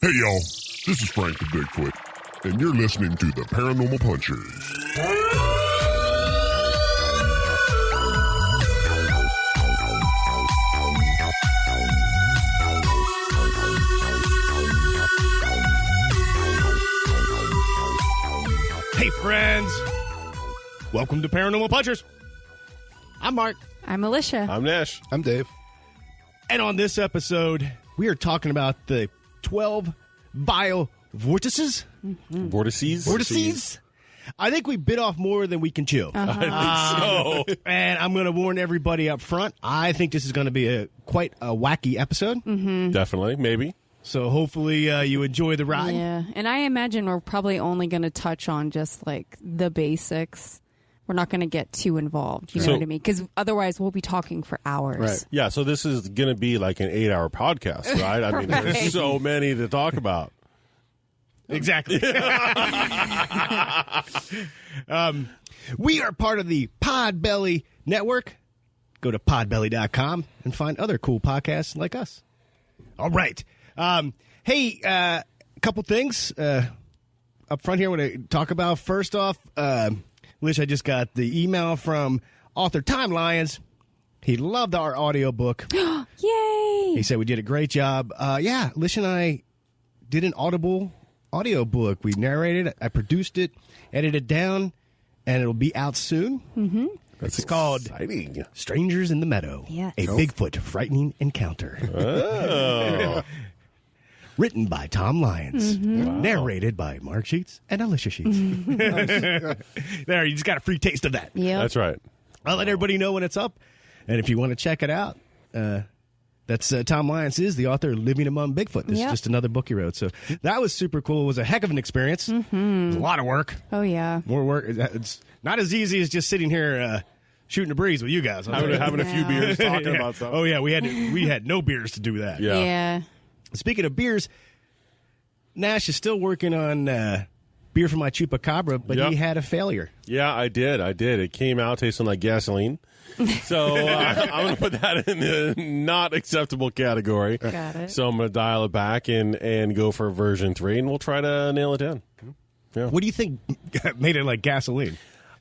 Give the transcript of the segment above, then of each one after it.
Hey, y'all. This is Frank the Bigfoot, and you're listening to the Paranormal Punchers. Hey, friends. Welcome to Paranormal Punchers. I'm Mark. I'm Alicia. I'm Nash. I'm Dave. And on this episode, we are talking about the 12 Vile Vortices. Mm-hmm. Vortices? I think we bit off more than we can chew. I think so. And I'm going to warn everybody up front. I think this is going to be quite a wacky episode. Mm-hmm. Definitely, maybe. So hopefully you enjoy the ride. Yeah, and I imagine we're probably only going to touch on just like the basics. We're not going to get too involved, you know what I mean? Because otherwise we'll be talking for hours. Right. Yeah, so this is going to be like an 8-hour podcast, right? I mean, there's so many to talk about. Exactly. We are part of the Podbelly Network. Go to podbelly.com and find other cool podcasts like us. All right. Hey, a couple things up front here I want to talk about. First off, Lish, I just got the email from author Tom Lyons. He loved our audiobook. Yay! He said we did a great job. Yeah, Lish and I did an Audible audiobook. We narrated it. I produced it, edited it down, and it'll be out soon. Mm-hmm. It's called Exciting. Strangers in the Meadow, Yes. a Bigfoot frightening encounter. Oh. Written by Tom Lyons. Mm-hmm. Wow. Narrated by Mark Sheets and Alicia Sheets. There, you just got a free taste of that. Yep. That's right. I'll let everybody know when it's up. And if you want to check it out, that's Tom Lyons is the author of Living Among Bigfoot. This is just another book he wrote. So that was super cool. It was a heck of an experience. Mm-hmm. It was a lot of work. Oh, yeah. More work. It's not as easy as just sitting here shooting a breeze with you guys. Having a few beers, talking about stuff. Oh, yeah. We had no beers to do that. Yeah. Speaking of beers, Nash is still working on beer for my chupacabra, but he had a failure. Yeah, I did. It came out tasting like gasoline. So I'm going to put that in the not acceptable category. Got it. So I'm going to dial it back and go for version 3, and we'll try to nail it down. Yeah. What do you think made it like gasoline?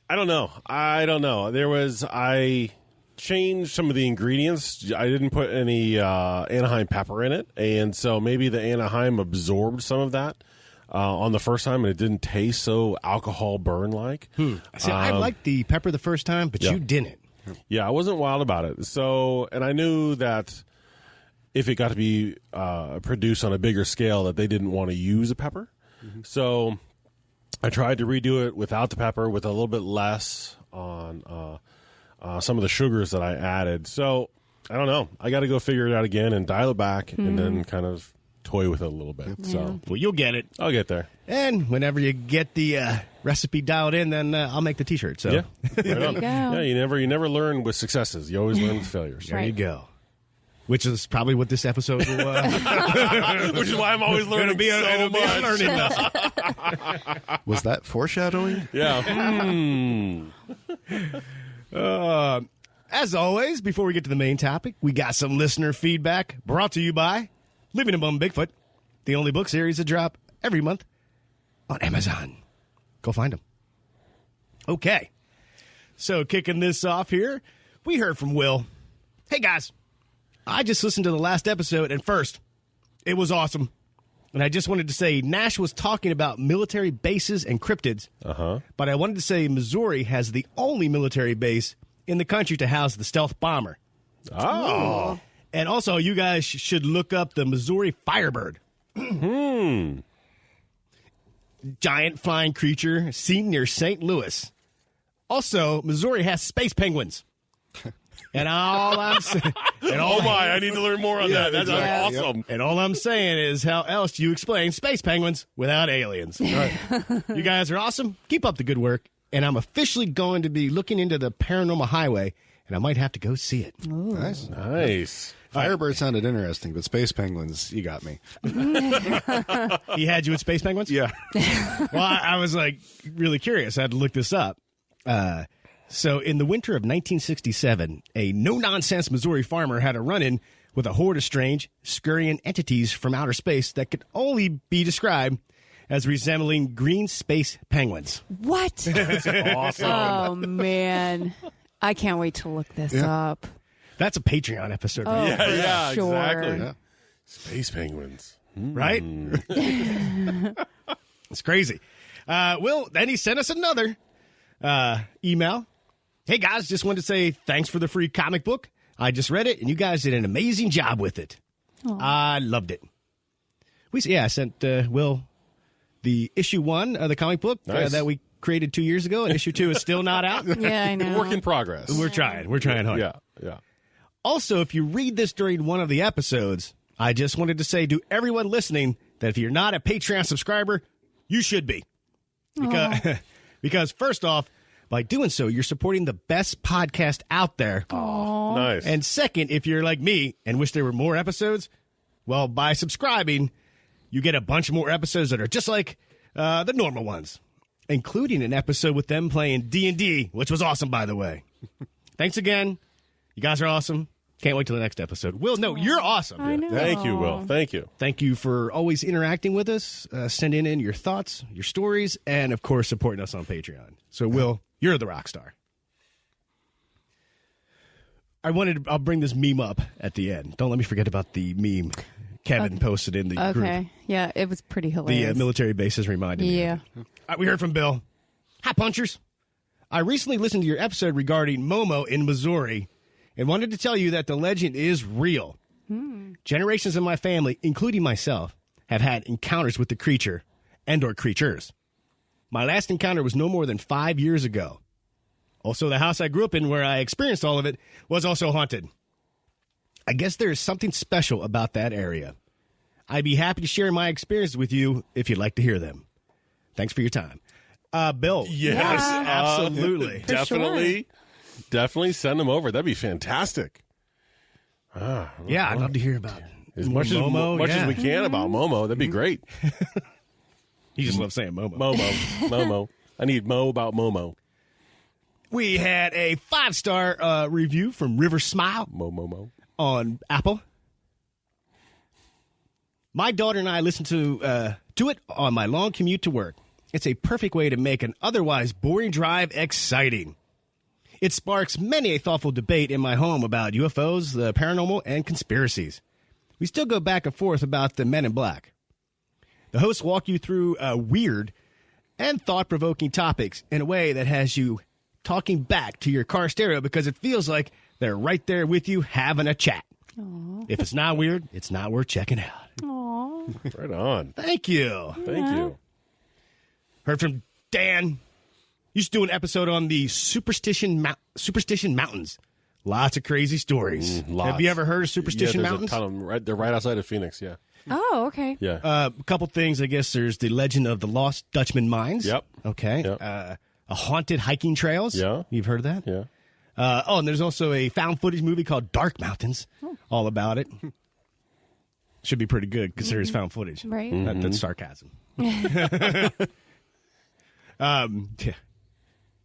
I don't know. I changed some of the ingredients. I didn't put any Anaheim pepper in it, and so maybe the Anaheim absorbed some of that on the first time, and it didn't taste so alcohol burn-like. See, I liked the pepper the first time, but you didn't. Yeah, I wasn't wild about it. So, and I knew that if it got to be produced on a bigger scale, that they didn't want to use a pepper. Mm-hmm. So I tried to redo it without the pepper, with a little bit less on some of the sugars that I added. So I don't know. I got to go figure it out again and dial it back, and then kind of toy with it a little bit. Yeah. So, Well, you'll get it. I'll get there. And whenever you get the recipe dialed in, then I'll make the T-shirt. So Yeah. There you go. Yeah, you never learn with successes. You always learn with failures. there you Right. go. Which is probably what this episode will Which is why I'm always learning it'll be a learning lesson. Was that foreshadowing? Yeah. As always, before we get to the main topic, we got some listener feedback brought to you by Living Among Bigfoot, the only book series that drop every month on Amazon. Go find them. Okay. So kicking this off here, we heard from Will. Hey, guys. I just listened to the last episode, and first, it was awesome. And I just wanted to say Nash was talking about military bases and cryptids. But I wanted to say Missouri has the only military base in the country to house the stealth bomber. Oh. And also, you guys should look up the Missouri Firebird. Giant flying creature seen near St. Louis. Also, Missouri has space penguins. And all I'm saying... Oh, my. I need to learn more on that. That's awesome. And all I'm saying is, how else do you explain space penguins without aliens? Right. You guys are awesome. Keep up the good work. And I'm officially going to be looking into the Paranormal Highway, and I might have to go see it. Ooh. Nice. Firebird sounded interesting, but space penguins, you got me. He had you at space penguins? Yeah. Well, I was like really curious. I had to look this up. So in the winter of 1967, a no-nonsense Missouri farmer had a run-in with a horde of strange, scurrying entities from outer space that could only be described as resembling green space penguins. What? Awesome. Oh, man. I can't wait to look this up. That's a Patreon episode, Oh, right? for Yeah, sure. exactly. Yeah. Space penguins. Right? It's crazy. Well, then he sent us another email. Hey, guys, just wanted to say thanks for the free comic book. I just read it, and you guys did an amazing job with it. Aww. I loved it. I sent Will the issue 1 of the comic book Nice. that we created 2 years ago, and issue 2 is still not out. Yeah, I know. Work in progress. We're trying hard. Yeah, yeah. Also, if you read this during one of the episodes, I just wanted to say to everyone listening that if you're not a Patreon subscriber, you should be. Because first off, by doing so, you're supporting the best podcast out there. Nice. And second, if you're like me and wish there were more episodes, well, by subscribing, you get a bunch more episodes that are just like the normal ones, including an episode with them playing D&D, which was awesome, by the way. Thanks again. You guys are awesome. Can't wait till the next episode. Will, no, you're awesome. I know. Thank you, Will. Thank you. Thank you for always interacting with us, sending in your thoughts, your stories, and, of course, supporting us on Patreon. So, Will, you're the rock star. I'll bring this meme up at the end. Don't let me forget about the meme Kevin posted in the group. Okay. Yeah, it was pretty hilarious. The military bases reminded me. Yeah. We heard from Bill. Hi, punchers. I recently listened to your episode regarding Momo in Missouri and wanted to tell you that the legend is real. Generations of my family, including myself, have had encounters with the creature and or creatures. My last encounter was no more than 5 years ago. Also, the house I grew up in where I experienced all of it was also haunted. I guess there is something special about that area. I'd be happy to share my experiences with you if you'd like to hear them. Thanks for your time. Bill. Yes, absolutely. Definitely send them over. That'd be fantastic. Yeah, I'd love to hear about As much Momo, as we can about Momo. That'd be great. You just love saying Momo. Momo. I need Mo about Momo. We had a 5-star review from River Smile Mo. on Apple. My daughter and I listened to it on my long commute to work. It's a perfect way to make an otherwise boring drive exciting. It sparks many a thoughtful debate in my home about UFOs, the paranormal, and conspiracies. We still go back and forth about the Men in Black. The hosts walk you through weird and thought-provoking topics in a way that has you talking back to your car stereo because it feels like they're right there with you having a chat. Aww. If it's not weird, it's not worth checking out. Aww. Right on. Thank you. Thank you. Heard from Dan. Used to do an episode on the Superstition Mountains. Lots of crazy stories. Lots. Have you ever heard of Superstition there's Mountains? A ton of them. They're right outside of Phoenix, yeah. Oh, okay. Yeah. A couple things, I guess. There's the legend of the Lost Dutchman Mines. Yep. Okay. Yep. A haunted hiking trails. Yeah. You've heard of that? yeah. And there's also a found footage movie called Dark Mountains. All about it. Should be pretty good because there's found footage. Right. That's sarcasm. Yeah.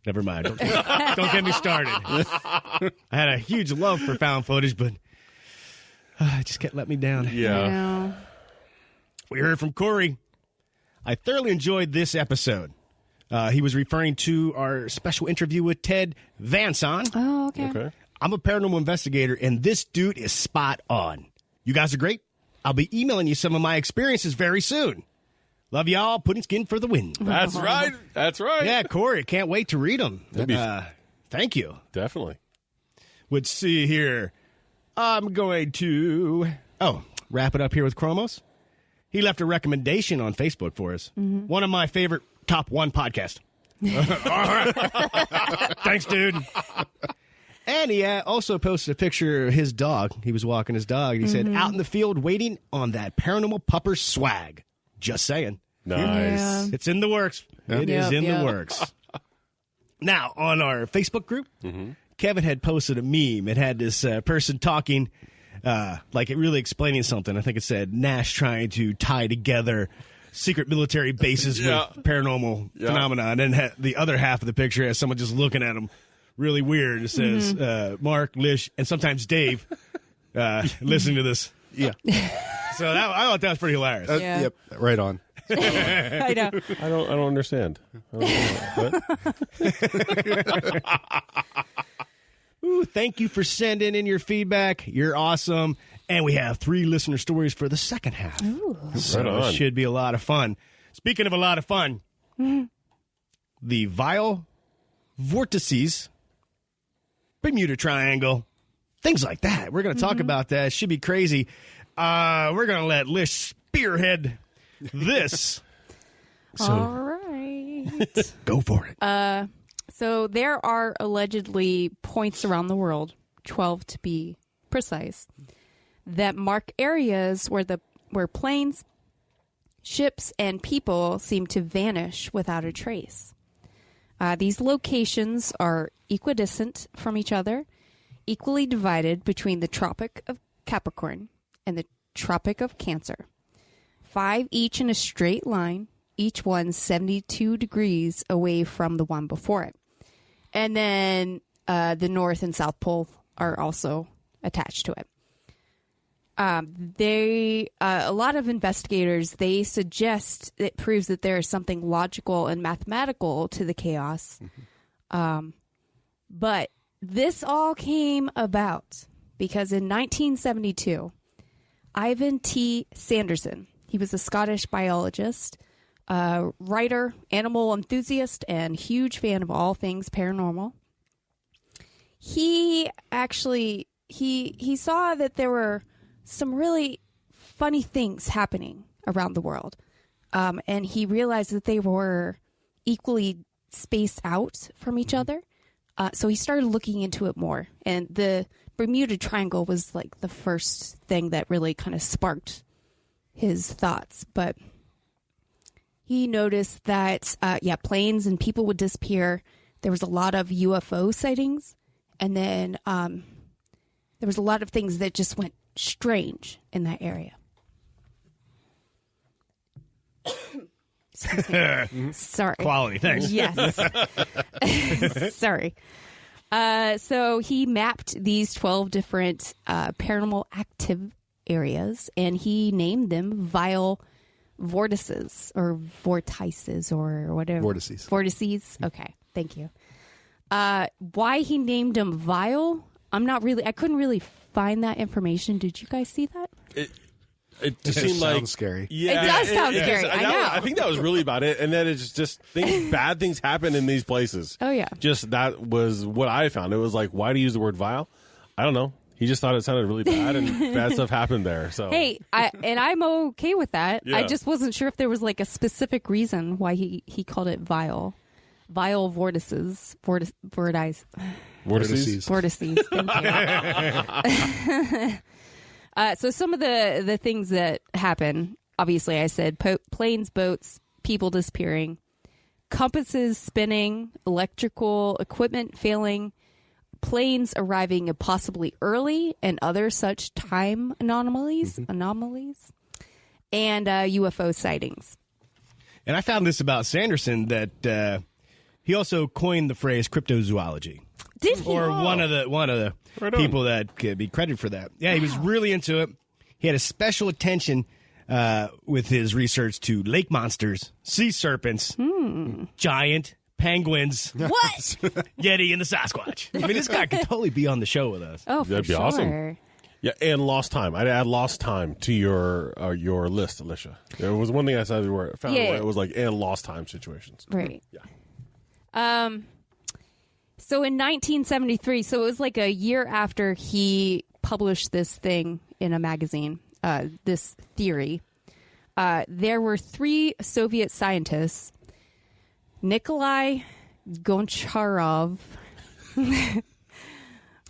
Never mind. Don't get me started. I had a huge love for found footage, but it just can't let me down. I Yeah. know. We heard from Corey. I thoroughly enjoyed this episode. He was referring to our special interview with Ted Vanson. Oh, okay. Okay. I'm a paranormal investigator, and this dude is spot on. You guys are great. I'll be emailing you some of my experiences very soon. Love y'all. Putting skin for the win. That's right. That's right. Yeah, Corey, can't wait to read them. Thank you. Definitely. Let's see here. I'm going to wrap it up here with Chromos. He left a recommendation on Facebook for us. One of my favorite top 1 podcasts. Thanks, dude. And he also posted a picture of his dog. He was walking his dog. And he said, out in the field waiting on that paranormal pupper swag. Just saying. Nice. Yeah. It's in the works. It is in the Yep. works. Now, on our Facebook group, Kevin had posted a meme. It had this person talking, like it really explaining something. I think it said Nash trying to tie together secret military bases with paranormal phenomena. And then the other half of the picture has someone just looking at him really weird. It says Mark, Lish, and sometimes Dave listening to this. Yeah. So I thought that was pretty hilarious. Yeah. Yep. Right on. I know. I don't understand. Ooh, thank you for sending in your feedback. You're awesome. And we have 3 listener stories for the second half. Ooh. So Right on. it should be a lot of fun. Speaking of a lot of fun, the Vile Vortices, Bermuda Triangle, things like that. We're going to talk about that. It should be crazy. We're going to let Lish spearhead this. So All right. go for it. So there are allegedly points around the world, 12 to be precise, that mark areas where planes, ships, and people seem to vanish without a trace. These locations are equidistant from each other, equally divided between the Tropic of Capricorn and the Tropic of Cancer. 5 each in a straight line, each one 72 degrees away from the one before it. And then the North and South Pole are also attached to it. A lot of investigators, they suggest it proves that there is something logical and mathematical to the chaos. But this all came about because in 1972, Ivan T. Sanderson, he was a Scottish biologist, writer, animal enthusiast, and huge fan of all things paranormal. He actually, he saw that there were some really funny things happening around the world. And he realized that they were equally spaced out from each other. So he started looking into it more. And the Bermuda Triangle was like the first thing that really kind of sparked his thoughts. But he noticed that, planes and people would disappear. There was a lot of UFO sightings. And then there was a lot of things that just went strange in that area. Sorry. Quality, thanks. Yes. Sorry. So he mapped these 12 different paranormal active areas, and he named them Vile Vortices or Vortices or whatever. Vortices. Vortices. Okay. Thank you. Why he named them Vile, I couldn't really find that information. Did you guys see that? It just It seemed like sounds scary. Yeah, It does sound scary. I know. I think that was really about it, and then it's just bad things happen in these places. Oh, yeah. Just that was what I found. It was like, why do you use the word vile? I don't know. He just thought it sounded really bad, and bad stuff happened there. So Hey, I'm okay with that. Yeah. I just wasn't sure if there was like a specific reason why he called it Vile. Vile Vortices. Vortices. Vortices. Vortices. Thank you. So some of the things that happen, obviously I said planes, boats, people disappearing, compasses spinning, electrical equipment failing, planes arriving possibly early, and other such time anomalies, and UFO sightings. And I found this about Sanderson that he also coined the phrase cryptozoology. Did he? Or one of the Right on. people that could be credited for that. Yeah, he was really into it. He had a special attention with his research to lake monsters, sea serpents, giant penguins, What? Yeti, and the Sasquatch. I mean, this guy could totally be on the show with us. Oh, for That'd be sure. awesome. Yeah, and lost time. I'd add lost time to your list, Alicia. There was one thing I said where I found Yeah. where it was like and lost time situations. Right. Yeah. So in 1973, so it was like a year after he published this thing in a magazine, this theory, there were 3 Soviet scientists, Nikolai Goncharov,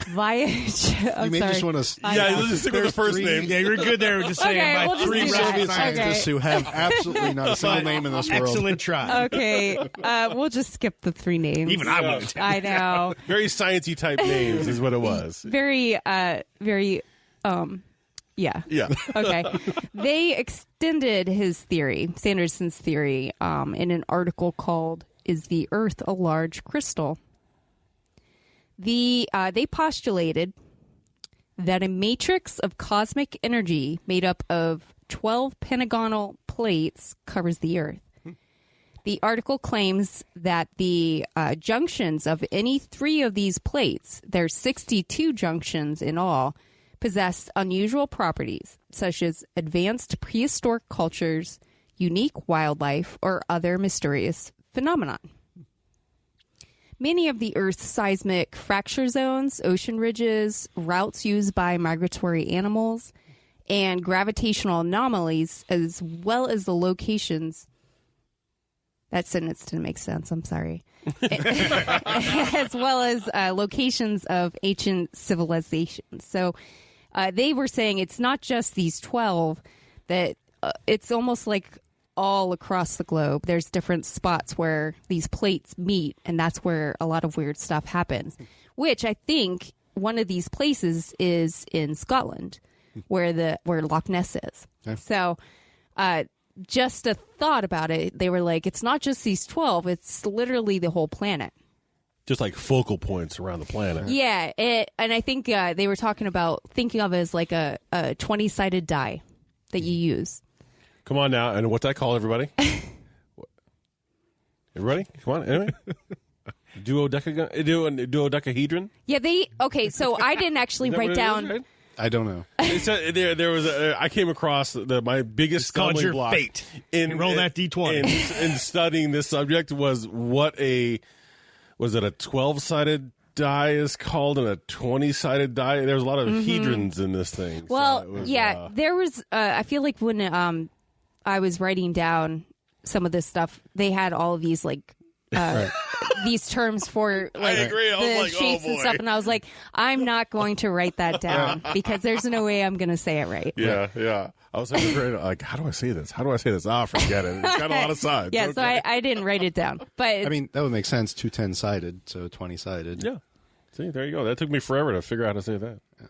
You may just want to. Yeah, let's just stick with the first name. Yeah, you're good there. Just saying Okay, about we'll just 3 do that. Soviet Okay. Scientists who have absolutely not a single name in this world. Excellent try. Okay, we'll just skip the 3 names. Even I wouldn't. I know. Very sciencey type names is what it was. Very, yeah. Yeah. Okay. They extended his theory, Sanderson's theory, in an article called "Is the Earth a Large Crystal?" They postulated that a matrix of cosmic energy made up of 12 pentagonal plates covers the Earth. The article claims that the junctions of any 3 of these plates, there's 62 junctions in all, possess unusual properties, such as advanced prehistoric cultures, unique wildlife, or other mysterious phenomenon. Many of the Earth's seismic fracture zones, ocean ridges, routes used by migratory animals, and gravitational anomalies, as well as the locations... That sentence didn't make sense. I'm sorry. As well as locations of ancient civilizations. So they were saying it's not just these 12, that it's almost like all across the globe. There's different spots where these plates meet, and that's where a lot of weird stuff happens, which I think one of these places is in Scotland, where Loch Ness is. Okay. So just a thought about it, they were like, it's not just these 12, it's literally the whole planet. Just like focal points around the planet. Yeah, and I think they were talking about thinking of it as like a 20-sided die that you use. Come on now, and what's that called, everybody? Everybody? Come on, anyway. Duodecahedron? Yeah, so I didn't actually write down... Right? I don't know. There was I came across my biggest stumbling block fate. Roll that D20. In studying this subject was was it a 12-sided die is called and a 20-sided die? There's a lot of hedrons in this thing. Well, so there was, I feel like when I was writing down some of this stuff, they had all of these like these terms for like I agree. I was the like, shapes and stuff, and I was like, I'm not going to write that down because there's no way I'm going to say it right. Yeah. I was like, how do I say this? Ah, forget it. It's got a lot of sides. Yeah, okay. so I didn't write it down. But I mean, that would make sense. 2 10-sided, so 20-sided. Yeah. See, there you go. That took me forever to figure out how to say that. Yeah.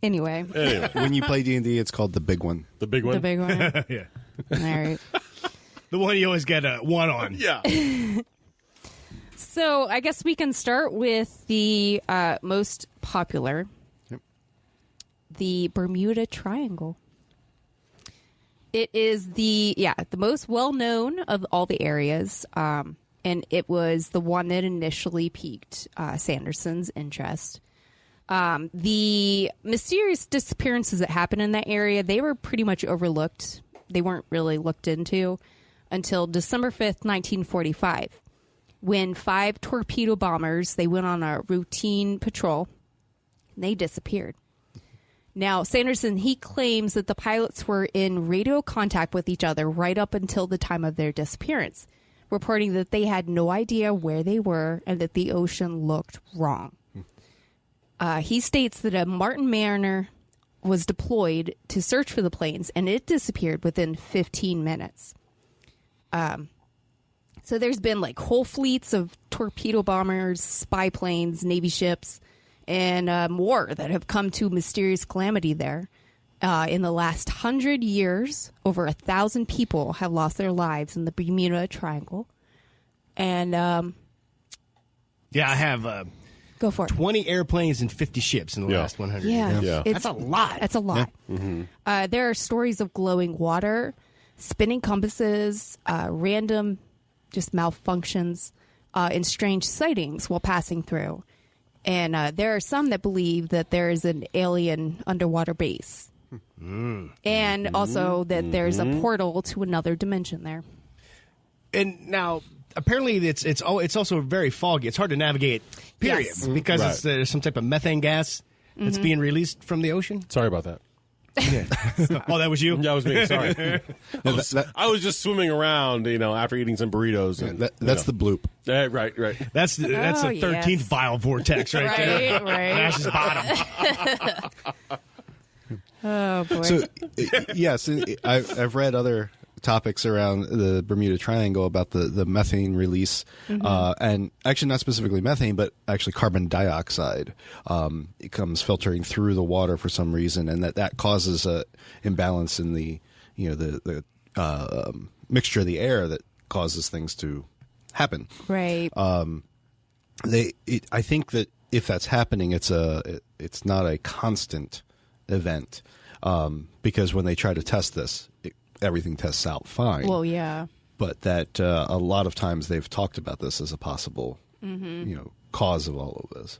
Anyway. When you play D&D, it's called the big one. The big one? The big one. Yeah. All right. The one you always get a 1 on. Yeah. So I guess we can start with the most popular, the Bermuda Triangle. It is the most well-known of all the areas, and it was the one that initially piqued Sanderson's interest. The mysterious disappearances that happened in that area, they were pretty much overlooked. They weren't really looked into until December 5th, 1945, when 5 torpedo bombers, they went on a routine patrol, and they disappeared. Now, Sanderson, he claims that the pilots were in radio contact with each other right up until the time of their disappearance, reporting that they had no idea where they were and that the ocean looked wrong. He states that a Martin Mariner was deployed to search for the planes, and it disappeared within 15 minutes. So there's been like whole fleets of torpedo bombers, spy planes, Navy ships, and more that have come to mysterious calamity there. In the last 100 years, over 1,000 people have lost their lives in the Bermuda Triangle. And I have go for it. 20 airplanes and 50 ships in the last 100 years. Yeah. That's a lot. That's a lot. Yeah. Mm-hmm. There are stories of glowing water, spinning compasses, random just malfunctions, and strange sightings while passing through. And there are some that believe that there is an alien underwater base. And also that there's a portal to another dimension there. And now, apparently, it's also very foggy. It's hard to navigate, period, Yes. because there's some type of methane gas that's being released from the ocean. Sorry about that. Yeah. Oh, that was you? Yeah, that was me. Sorry. I was just swimming around, after eating some burritos. And, that's the bloop. Right. That's the 13th Vile Vortex right there. Right. Nash's bottom. Oh, boy. So, yes, I've read other topics around the Bermuda Triangle about the methane release, and actually not specifically methane, but actually carbon dioxide. It comes filtering through the water for some reason, and that causes a imbalance in the mixture of the air that causes things to happen. Right. I think that if that's happening, it's not a constant event, because when they try to test this, everything tests out fine. Well, yeah. But that a lot of times they've talked about this as a possible, cause of all of this.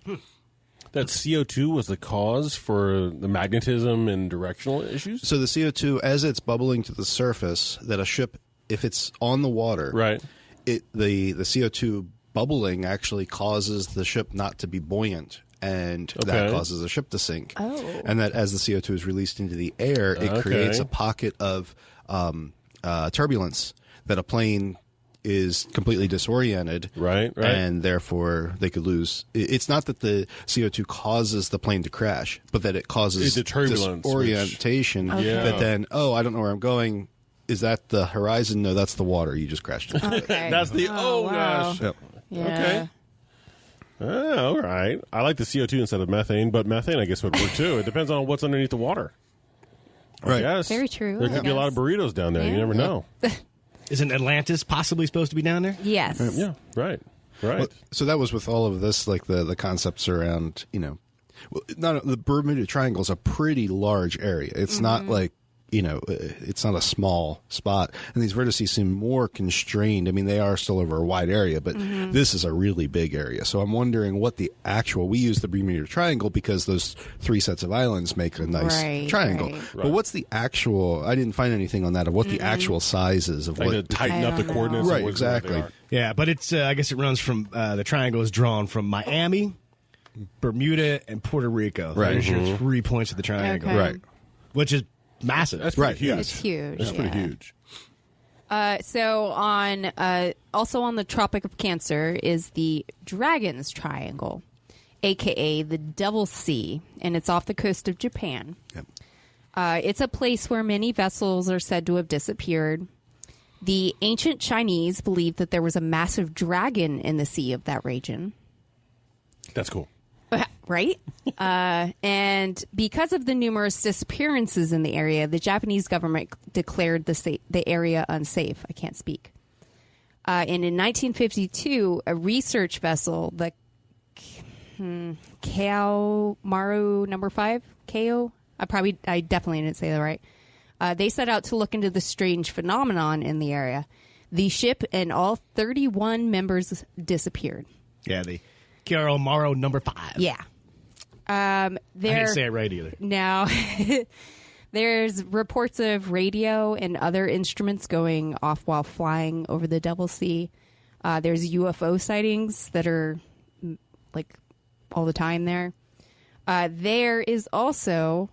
That CO2 was the cause for the magnetism and directional issues? So the CO2, as it's bubbling to the surface, that a ship, if it's on the water, Right. the CO2 bubbling actually causes the ship not to be buoyant, and that causes the ship to sink. Oh. And that as the CO2 is released into the air, it creates a pocket of turbulence that a plane is completely disoriented. Right. And therefore they could lose. It's not that the CO2 causes the plane to crash, but that it causes the turbulence, disorientation that then, I don't know where I'm going. Is that the horizon? No, that's the water. You just crashed into it. Okay. That's the, wow. gosh. Yep. Yeah. Okay. All right. I like the CO2 instead of methane, but methane, I guess, would work too. It depends on what's underneath the water. Right. Yes. Very true, There I could be a lot of guess. burritos down there. You Yeah. never know. Isn't Atlantis possibly supposed to be down there? Yes. Yeah. Right. Well, so that was with all of this, like the concepts around, not the Bermuda Triangle is a pretty large area. It's not like, it's not a small spot. And these vertices seem more constrained. I mean, they are still over a wide area, but this is a really big area. So I'm wondering what we use the Bermuda Triangle because those 3 sets of islands make a nice triangle. Right. But what's the actual, I didn't find anything on that of what the actual size is of Like to what. tighten up the coordinates. Right, of where exactly. they are. Yeah, but it's I guess it runs from the triangle is drawn from Miami, Bermuda, and Puerto Rico. Right. Those are your 3 points of the triangle. Okay. Right. Which is massive. That's pretty huge. It's huge. That's pretty huge. So also on the Tropic of Cancer is the Dragon's Triangle, aka the Devil's Sea, and it's off the coast of Japan. Yep. It's a place where many vessels are said to have disappeared. The ancient Chinese believed that there was a massive dragon in the sea of that region. That's cool. Right? And because of the numerous disappearances in the area, the Japanese government declared the area unsafe. I can't speak. And in 1952, a research vessel, the Kao Maru number 5, Kao, I definitely didn't say that right. They set out to look into the strange phenomenon in the area. The ship and all 31 members disappeared. Yeah, the Kiaro Maro number 5. Yeah. I didn't say it right either. Now, there's reports of radio and other instruments going off while flying over the Devil's Sea. There's UFO sightings that are like all the time there. There is also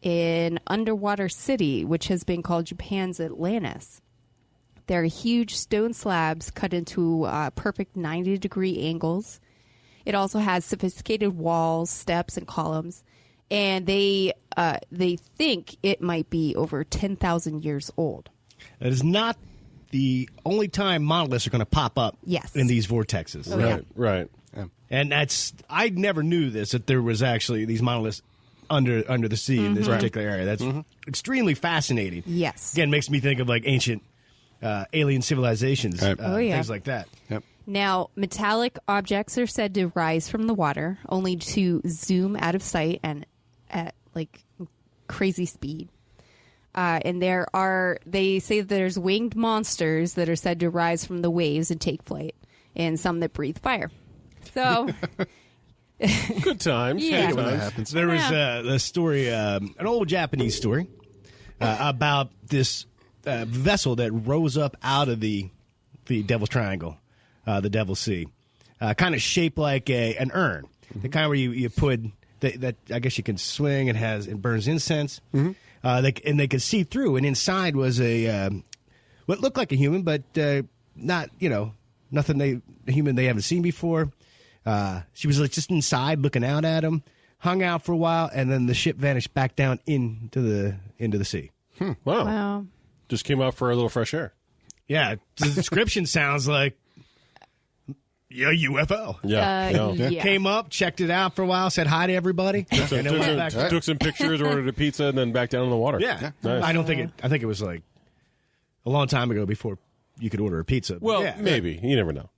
an underwater city, which has been called Japan's Atlantis. There are huge stone slabs cut into perfect 90-degree angles. It also has sophisticated walls, steps, and columns. And they think it might be over 10,000 years old. That is not the only time monoliths are going to pop up in these vortexes. Oh, yeah. Right. And I never knew this, that there was actually these monoliths under the sea in this particular area. That's extremely fascinating. Yes. Again, makes me think of like ancient alien civilizations, things like that. Yep. Now, metallic objects are said to rise from the water, only to zoom out of sight and at like crazy speed. And they say that there's winged monsters that are said to rise from the waves and take flight, and some that breathe fire. So, Good times. Yeah. Good When that times. happens. There was a story, an old Japanese story, about this vessel that rose up out of the Devil's Triangle, the Devil's Sea, kind of shaped like an urn. The kind where you put that I guess you can swing. It burns incense. They could see through, and inside was what looked like a human, but not nothing a human they haven't seen before. She was like just inside looking out at him, hung out for a while, and then the ship vanished back down into the sea. Wow. wow. Just came out for a little fresh air. Yeah, the description sounds like a UFO. Yeah. Came up, checked it out for a while, said hi to everybody, and then went back. Took some pictures, ordered a pizza, and then back down in the water. Yeah, Nice. I think it was like a long time ago before you could order a pizza. Well, yeah. maybe. You never know.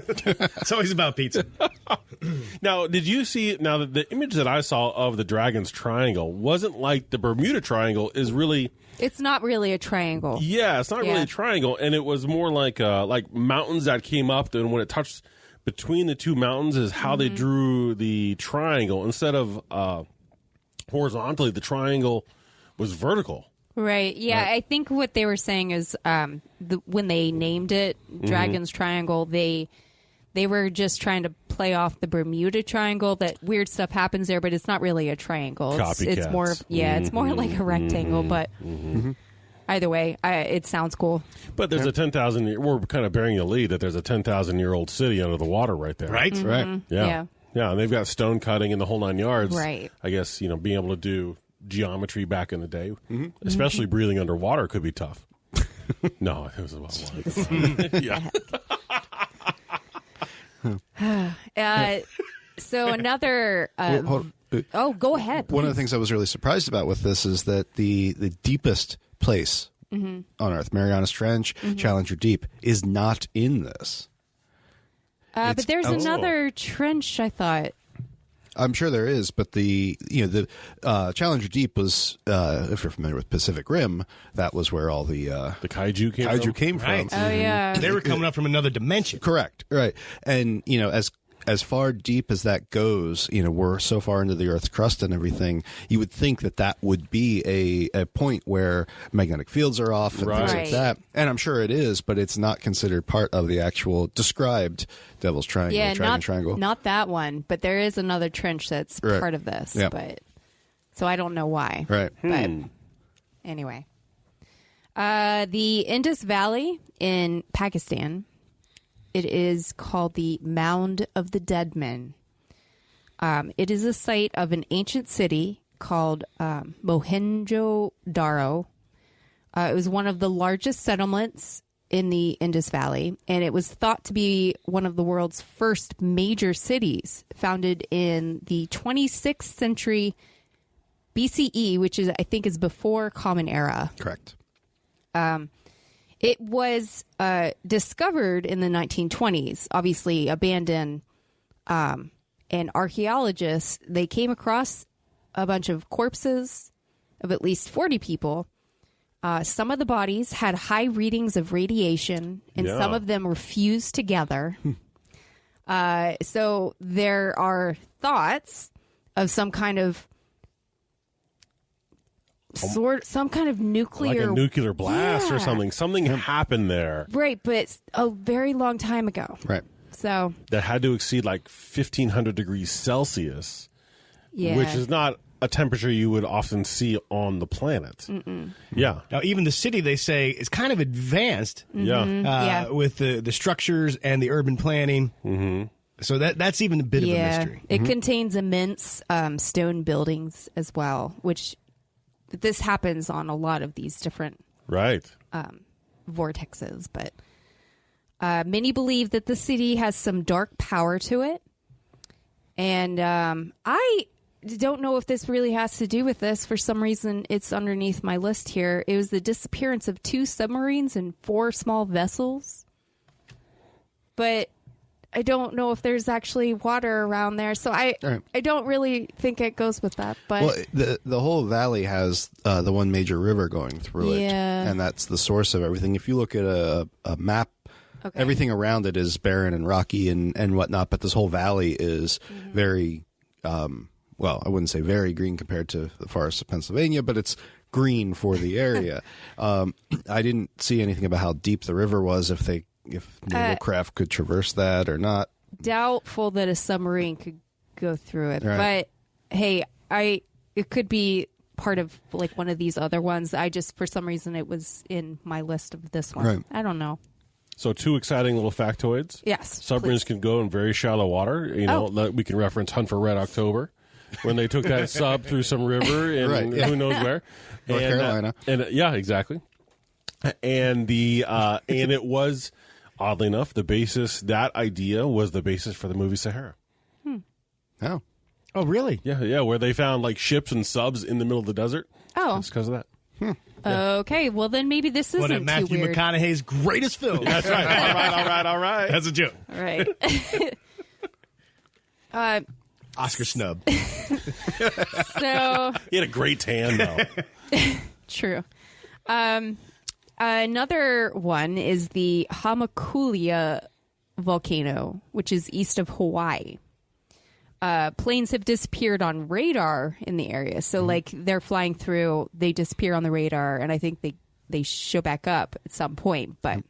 It's always about pizza. Now, did you see? Now, the image that I saw of the Dragon's Triangle wasn't like the Bermuda Triangle. Is really, It's not really a triangle. yeah, it's not really Yeah. a triangle, and it was more like mountains that came up, and when it touched between the two mountains, is how they drew the triangle instead of horizontally. The triangle was vertical. Right. Yeah. I think what they were saying is when they named it Dragon's Triangle, they were just trying to play off the Bermuda Triangle. That weird stuff happens there, but it's not really a triangle. It's more of, it's more like a rectangle. But either way, it sounds cool. But there's a 10,000. We're kind of bearing the lead that there's a 10,000-year-old city under the water right there. Right? Right. Yeah. Yeah, and they've got stone cutting in the whole 9 yards. Right. I guess, being able to do geometry back in the day, especially breathing underwater, could be tough. No, it was a lot. Yeah. So another. Hold on. Go ahead. One of the things I was really surprised about with this is that the deepest place on Earth, Marianas Trench, Challenger Deep, is not in this. But there's another trench, I thought. I'm sure there is, but the Challenger Deep was, if you're familiar with Pacific Rim, that was where all the kaiju came from. came from. Oh, yeah. They were coming up from another dimension. Correct, right. And, as far deep as that goes, we're so far into the Earth's crust and everything, you would think that would be a point where magnetic fields are off and things like Right. that. And I'm sure it is, but it's not considered part of the actual described Devil's Triangle, Yeah, Dragon Triangle. not that one, but there is another trench that's Right. part of this. Yeah. But so I don't know why. Right. But anyway, the Indus Valley in Pakistan. It is called the Mound of the Dead Men. It is a site of an ancient city called Mohenjo-Daro. It was one of the largest settlements in the Indus Valley, and it was thought to be one of the world's first major cities, founded in the 26th century BCE, which I think is before Common Era. Correct. It was discovered in the 1920s, obviously abandoned, and archaeologists, they came across a bunch of corpses of at least 40 people. Some of the bodies had high readings of radiation, and some of them were fused together. So there are thoughts of some kind of nuclear, Like a nuclear blast or something. Something happened there. Right, but a very long time ago. Right. So, That had to exceed like 1,500 degrees Celsius, yeah. which is not a temperature you would often see on the planet. Yeah. Now, even the city, they say, is kind of advanced Yeah. Yeah. with the structures and the urban planning. Mm-hmm. So that's even a bit of a mystery. It contains immense stone buildings as well, which this happens on a lot of these different Right. vortexes. But many believe that the city has some dark power to it. And I don't know if this really has to do with this. For some reason, it's underneath my list here. It was the disappearance of 2 submarines and 4 small vessels. But I don't know if there's actually water around there. So I don't really think it goes with that. But Well, the whole valley has the one major river going through it, Yeah. and that's the source of everything. If you look at a map, Okay. everything around it is barren and rocky and whatnot, but this whole valley is very, well, I wouldn't say very green compared to the forests of Pennsylvania, but it's green for the area. I didn't see anything about how deep the river was, if naval craft could traverse that or not. doubtful that a submarine could go through it. Right. But hey, it could be part of like one of these other ones. I just, for some reason, it was in my list of this one. Right. I don't know. So 2 exciting little factoids. Yes, Submarines can go in very shallow water. Like we can reference Hunt for Red October, when they took that sub through some river in Right, yeah. who knows where. North Carolina. Yeah, exactly. And and it was, oddly enough, that idea was the basis for the movie Sahara. Oh. Oh, really? Yeah, where they found like ships and subs in the middle of the desert. Oh. It's because of that. Okay, well then maybe this One of isn't too Matthew weird. McConaughey's greatest films. That's right. All right. That's a joke. All right. Oscar snub. So He had a great tan, though. true. Another one is the Hamakulia volcano, which is east of Hawaii. Planes have disappeared on radar in the area. So, like, they're flying through, they disappear on the radar, and I think they show back up at some point. But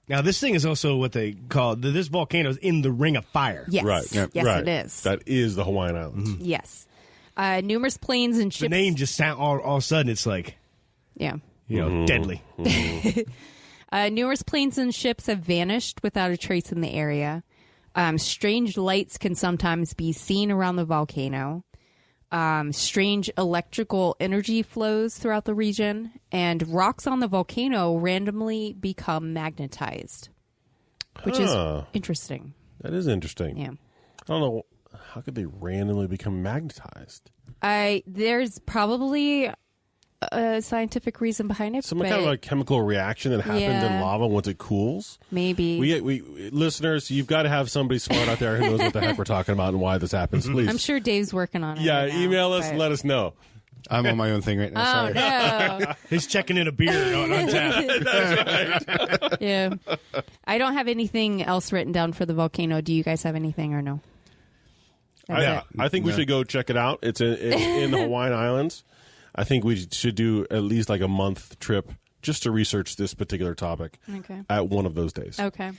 Now, this thing is also what they call, this volcano is in the Ring of Fire. yes, Right. yes, right. it is. That is the Hawaiian Islands. Yes. Numerous planes and The ships. name just sound all of a sudden, it's like, Yeah. deadly. Numerous planes and ships have vanished without a trace in the area. Strange lights can sometimes be seen around the volcano. Strange electrical energy flows throughout the region, and rocks on the volcano randomly become magnetized, which is interesting. That is interesting. Yeah. I don't know. How could they randomly become magnetized? There's probably a scientific reason behind it. Some but kind of a chemical reaction that happens in Yeah. lava once it cools. maybe. We listeners, you've got to have somebody smart out there who knows what the heck we're talking about and why this happens. Please, I'm sure Dave's working on it. yeah, right now, email us but- and let us know. I'm on my own thing right now. Oh Sorry. no! He's checking in a beer on tap. Yeah, I don't have anything else written down for the volcano. Do you guys have anything or no? That's it. I think we should go check it out. It's in the Hawaiian Islands. I think we should do at least like a month trip just to research this particular topic Okay. at one of those days. Okay.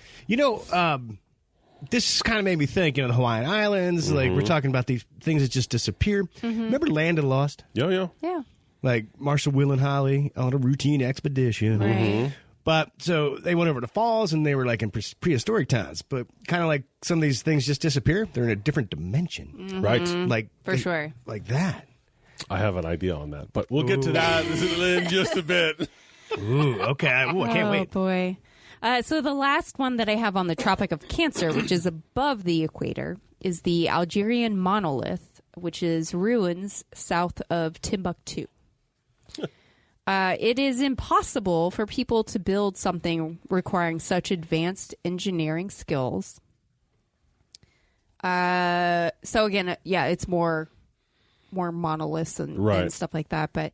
This kind of made me think, the Hawaiian Islands, like we're talking about these things that just disappear. Remember Land of the Lost? Yeah. Yeah. Like Marshall, Will, and Holly on a routine expedition. Right. But so they went over to falls and they were like in prehistoric times. But kind of like some of these things just disappear. They're in a different dimension. Right. Like For sure. Like that. I have an idea on that, but we'll get to that in just a bit. Ooh, okay. Ooh, I can't wait. Boy. So the last one that I have on the Tropic of Cancer, which is above the equator, is the Algerian monolith, which is ruins south of Timbuktu. It is impossible for people to build something requiring such advanced engineering skills. So again, it's more monoliths and Right. stuff like that. But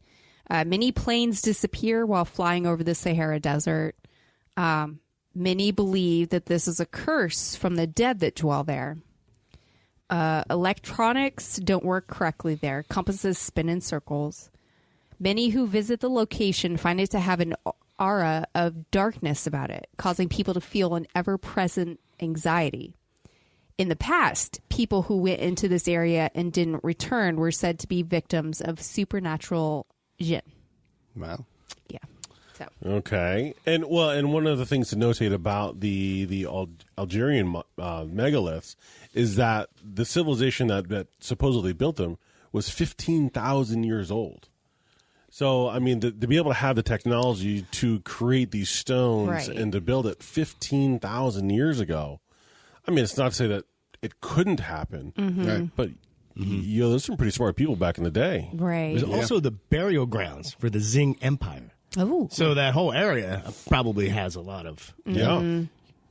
many planes disappear while flying over the Sahara Desert. Many believe that this is a curse from the dead that dwell there. Electronics don't work correctly there. Compasses spin in circles. Many who visit the location find it to have an aura of darkness about it, causing people to feel an ever-present anxiety. In the past, people who went into this area and didn't return were said to be victims of supernatural jinn. Wow. Yeah. So Okay, and one of the things to notate about the Algerian megaliths is that the civilization that supposedly built them was 15,000 years old. So, I mean, to be able to have the technology to create these stones Right. and to build it 15,000 years ago, I mean, it's not to say that it couldn't happen, Right. but there's some pretty smart people back in the day. right. There's also the burial grounds for the Zing Empire. Oh, So that whole area probably has a lot of Yeah.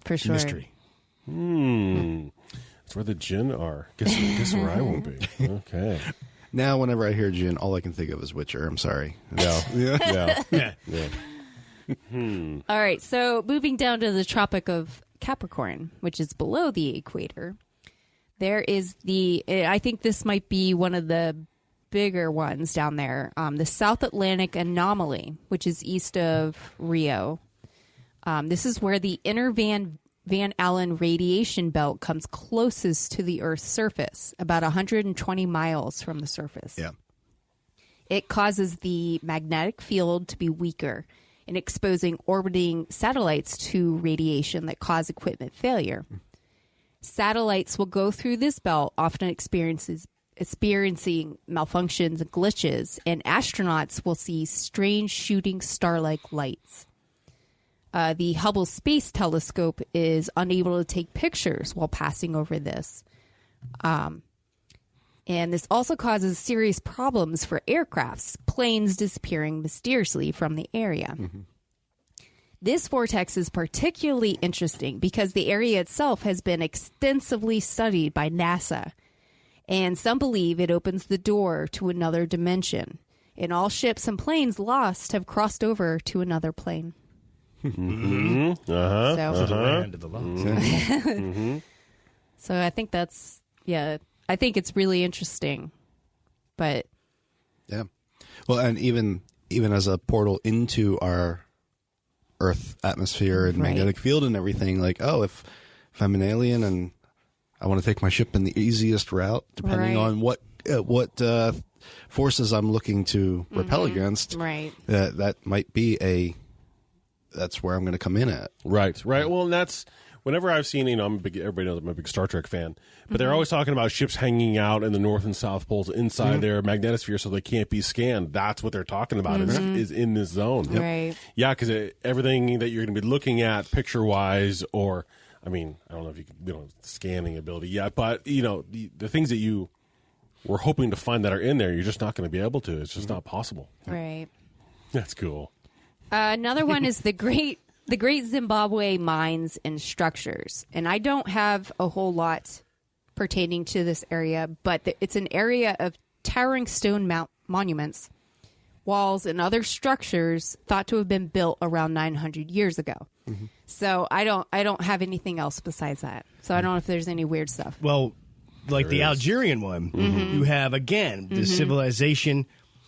for sure. mystery. That's where the jinn are. Guess where I will be. Okay. Now, whenever I hear Jin, all I can think of is Witcher. I'm sorry. Yeah. Yeah. Yeah. Yeah. All right, so moving down to the Tropic of Capricorn, which is below the equator, there is I think this might be one of the bigger ones down there, the South Atlantic Anomaly, which is east of Rio. This is where the inner Van Allen radiation belt comes closest to the Earth's surface, about 120 miles from the surface. Yeah. It causes the magnetic field to be weaker and exposing orbiting satellites to radiation that cause equipment failure. Satellites will go through this belt, often experiencing malfunctions and glitches, and astronauts will see strange shooting star-like lights. The Hubble Space Telescope is unable to take pictures while passing over this. And this also causes serious problems for aircrafts, planes disappearing mysteriously from the area. Mm-hmm. This vortex is particularly interesting because the area itself has been extensively studied by NASA. And some believe it opens the door to another dimension. And all ships and planes lost have crossed over to another plane. Mm-hmm. So the land of the lost. Mm-hmm. So I think that's, I think it's really interesting. But yeah. Well, and even as a portal into our Earth atmosphere and magnetic field and everything, like, oh, if I'm an alien and I want to take my ship in the easiest route, depending on what forces I'm looking to repel against, that might be that's where I'm going to come in at. Right. Well, and that's whenever I've seen, everybody knows I'm a big Star Trek fan, but they're always talking about ships hanging out in the North and South poles inside their magnetosphere so they can't be scanned. That's what they're talking about is in this zone. Yep. Right. Yeah, because everything that you're going to be looking at picture-wise or, I don't know if you can, scanning ability yet, but, the things that you were hoping to find that are in there, you're just not going to be able to. It's just not possible. Right. That's cool. Another one is the Great Zimbabwe mines and structures. And I don't have a whole lot pertaining to this area, but it's an area of towering stone monuments, walls, and other structures thought to have been built around 900 years ago. Mm-hmm. So I don't have anything else besides that. So I don't know if there's any weird stuff. Well, like the Algerian one, you have, again, the civilization,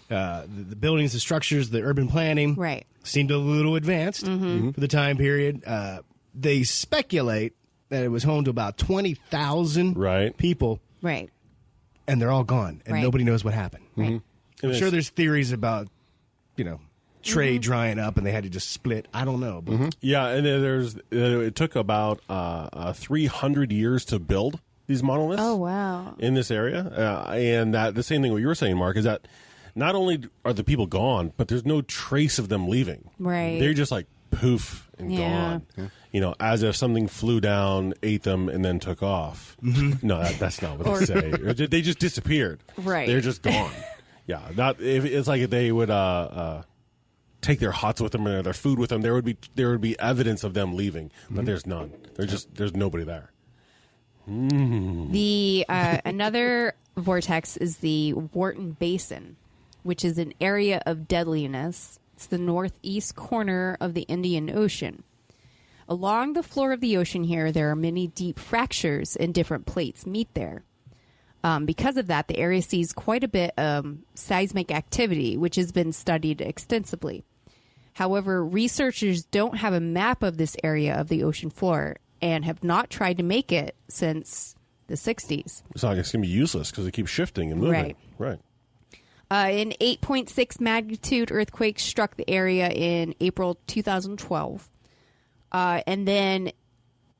the buildings, the structures, the urban planning. Right. Seemed a little advanced for the time period. They speculate that it was home to about 20,000 people. Right. And they're all gone, and nobody knows what happened. Right. I'm sure there's theories about, trade drying up and they had to just split. I don't know. But Yeah, and then it took about 300 years to build these monoliths. Oh, wow. In this area. And the same thing what you were saying, Mark, is that not only are the people gone, but there's no trace of them leaving. Right. They're just like poof and gone. Yeah. As if something flew down, ate them, and then took off. No, that's not what they say. They just disappeared. Right. They're just gone. Yeah. It's like if they would take their hots with them or their food with them, there would be evidence of them leaving, but there's none. There's nobody there. The another vortex is the Wharton Basin, which is an area of deadliness. It's the northeast corner of the Indian Ocean. Along the floor of the ocean here, there are many deep fractures and different plates meet there. Because of that, the area sees quite a bit of seismic activity, which has been studied extensively. However, researchers don't have a map of this area of the ocean floor and have not tried to make it since the 60s. It's not like it's going to be useless because it keeps shifting and moving. Right. An 8.6 magnitude earthquake struck the area in April 2012. And then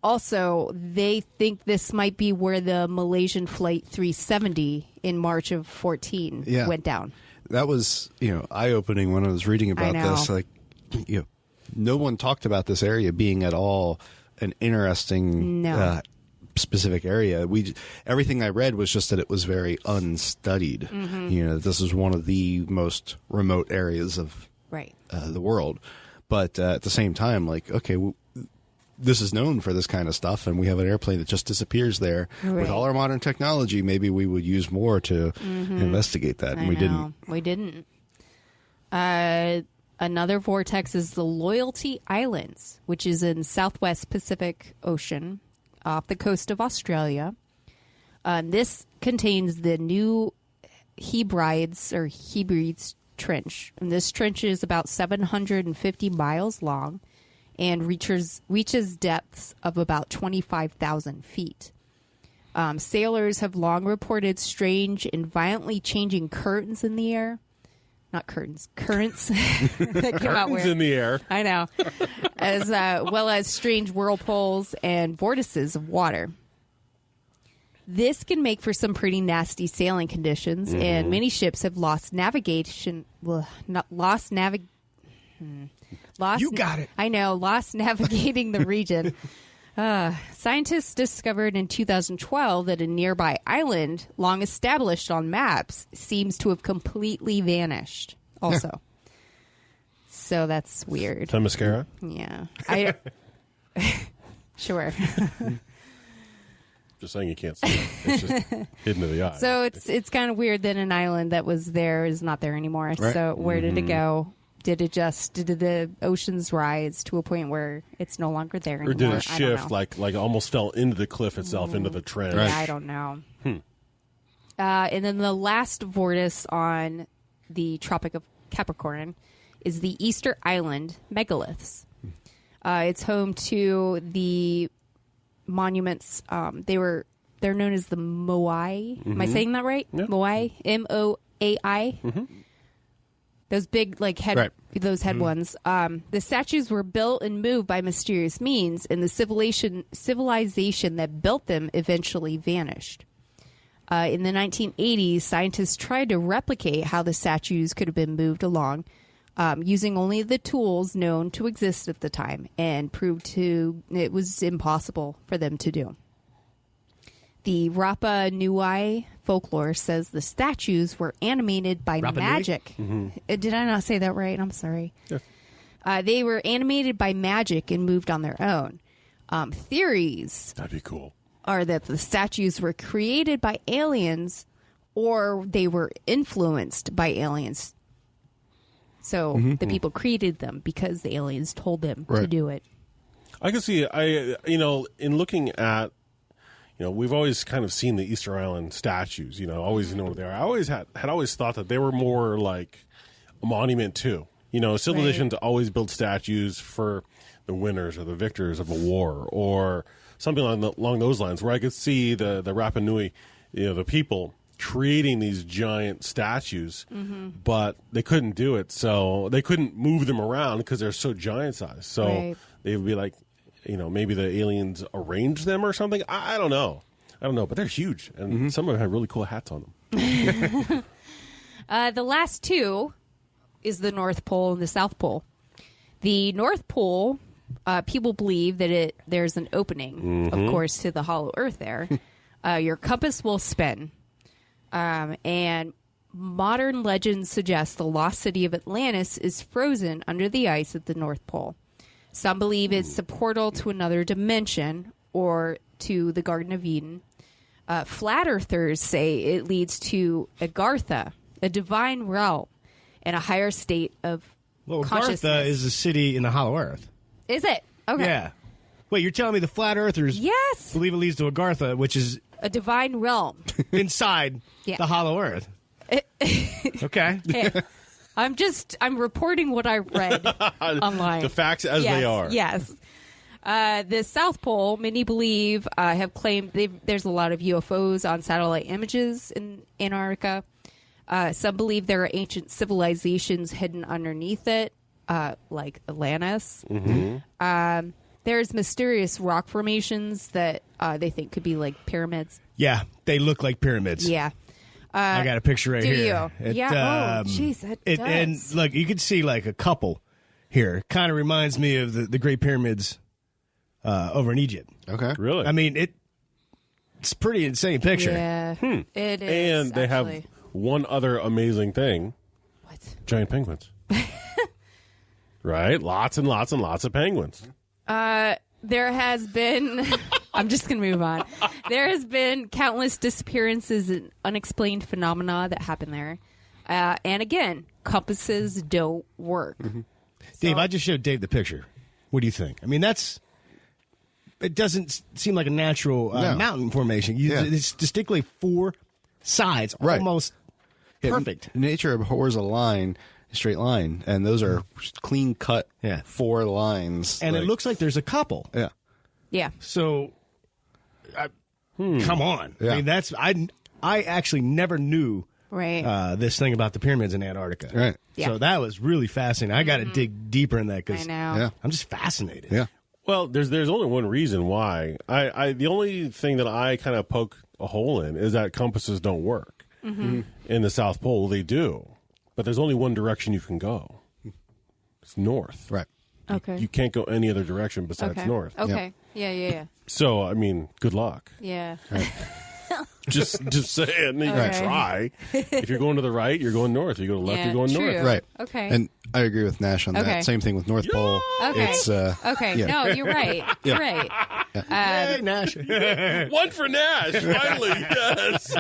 also, they think this might be where the Malaysian Flight 370 in March of 14 went down. That was, eye-opening when I was reading about this. Like, no one talked about this area being at all an interesting specific area. Everything I read was just that it was very unstudied. This is one of the most remote areas of the world. But at the same time, like, okay, this is known for this kind of stuff, and we have an airplane that just disappears there. With all our modern technology, maybe we would use more to investigate that, and we didn't. We didn't. Another vortex is the Loyalty Islands, which is in southwest Pacific Ocean off the coast of Australia. This contains the New Hebrides Trench. And this trench is about 750 miles long and reaches depths of about 25,000 feet. Sailors have long reported strange and violently changing currents in the air. Not curtains, currents that come out in the air. I know. As well as strange whirlpools and vortices of water. This can make for some pretty nasty sailing conditions, and many ships have lost navigation. You got it. I know, lost navigating the region. Scientists discovered in 2012 that a nearby island, long established on maps, seems to have completely vanished. Also, so that's weird. Themyscira? Yeah, sure. Just saying you can't see it. It's just hidden to the eye. So it's kind of weird that an island that was there is not there anymore. Right. So where did it go? Did the oceans rise to a point where it's no longer there anymore? Or did it I don't shift, know. like almost fell into the cliff itself, into the trench? Right. Yeah, I don't know. And then the last vortice on the Tropic of Capricorn is the Easter Island megaliths. It's home to the monuments. They're known as the Moai. Am I saying that right? Yeah. Moai, Moai. Those big, like head, Right. those head ones. The statues were built and moved by mysterious means, and the civilization that built them eventually vanished. In the 1980s, scientists tried to replicate how the statues could have been moved along, using only the tools known to exist at the time, and proved it was impossible for them to do. The Rapa Nui folklore says the statues were animated by Rapa Nui? magic. Did I not say that right? I'm sorry. Yeah. They were animated by magic and moved on their own. Theories That'd be cool. are that the statues were created by aliens or they were influenced by aliens. So the people created them because the aliens told them to Right. do it. I can see, in looking at, we've always kind of seen the Easter Island statues, always know what they are. I always had always thought that they were more like a monument too. Civilizations always build statues for the winners or the victors of a war or something along those lines, where I could see the Rapa Nui, the people creating these giant statues, but they couldn't do it. So they couldn't move them around because they're so giant sized. So Right. they would be like, maybe the aliens arranged them or something. I don't know. But they're huge. And some of them have really cool hats on them. The last two is the North Pole and the South Pole. The North Pole, people believe that there's an opening, of course, to the hollow Earth there. Your compass will spin. And modern legends suggest the lost city of Atlantis is frozen under the ice at the North Pole. Some believe it's a portal to another dimension or to the Garden of Eden. Flat Earthers say it leads to Agartha, a divine realm, and a higher state of consciousness. Agartha is a city in the hollow earth. Is it? Okay. Yeah. Wait, you're telling me the flat earthers Yes. believe it leads to Agartha, which is A divine realm. inside Yeah. the hollow earth. Okay. Hey, I'm reporting what I read online. The facts as they are. Yes. The South Pole, many believe, have claimed there's a lot of UFOs on satellite images in Antarctica. Some believe there are ancient civilizations hidden underneath it, like Atlantis. There's mysterious rock formations that they think could be like pyramids. Yeah, they look like pyramids. Yeah. I got a picture right do here. you? Yeah. Oh, jeez, that does. And look, you can see like a couple here. Kind of reminds me of the Great Pyramids over in Egypt. Okay. Really? I mean, it's pretty insane picture. Yeah, it is. And they have actually. one other amazing thing. What? Giant penguins. Right? Lots and lots and lots of penguins. There has been. I'm just going to move on. There has been countless disappearances and unexplained phenomena that happen there. And again, compasses don't work. Dave, I just showed Dave the picture. What do you think? I mean, it doesn't seem like a natural No. mountain formation. Yeah. It's distinctly four sides, Right. almost Yeah, perfect. Nature abhors a line, a straight line, and those are clean cut Yeah. 4 lines. And it looks like there's a couple. Yeah. Yeah. So, come on. Yeah. I mean, I actually never knew Right. this thing about the pyramids in Antarctica. Right. Yeah. So that was really fascinating. I got to dig deeper in that I because know. Yeah. I'm just fascinated. Yeah. Well, there's only one reason why. The only thing that I kind of poke a hole in is that compasses don't work. In the South Pole, they do. But there's only one direction you can go. It's north. Right. Okay. You can't go any other direction besides Okay. north. Okay. Yeah. So, I mean, good luck. Yeah. Just saying. You can Okay. try. If you're going to the right, you're going north. If you go to the left, Yeah, you're going true. north. Right. Okay. And I agree with Nash on Okay. that. Same thing with North Pole. Okay. It's Okay. yeah. No, you're right. You're right. Hey, Nash. One for Nash, finally. Yes.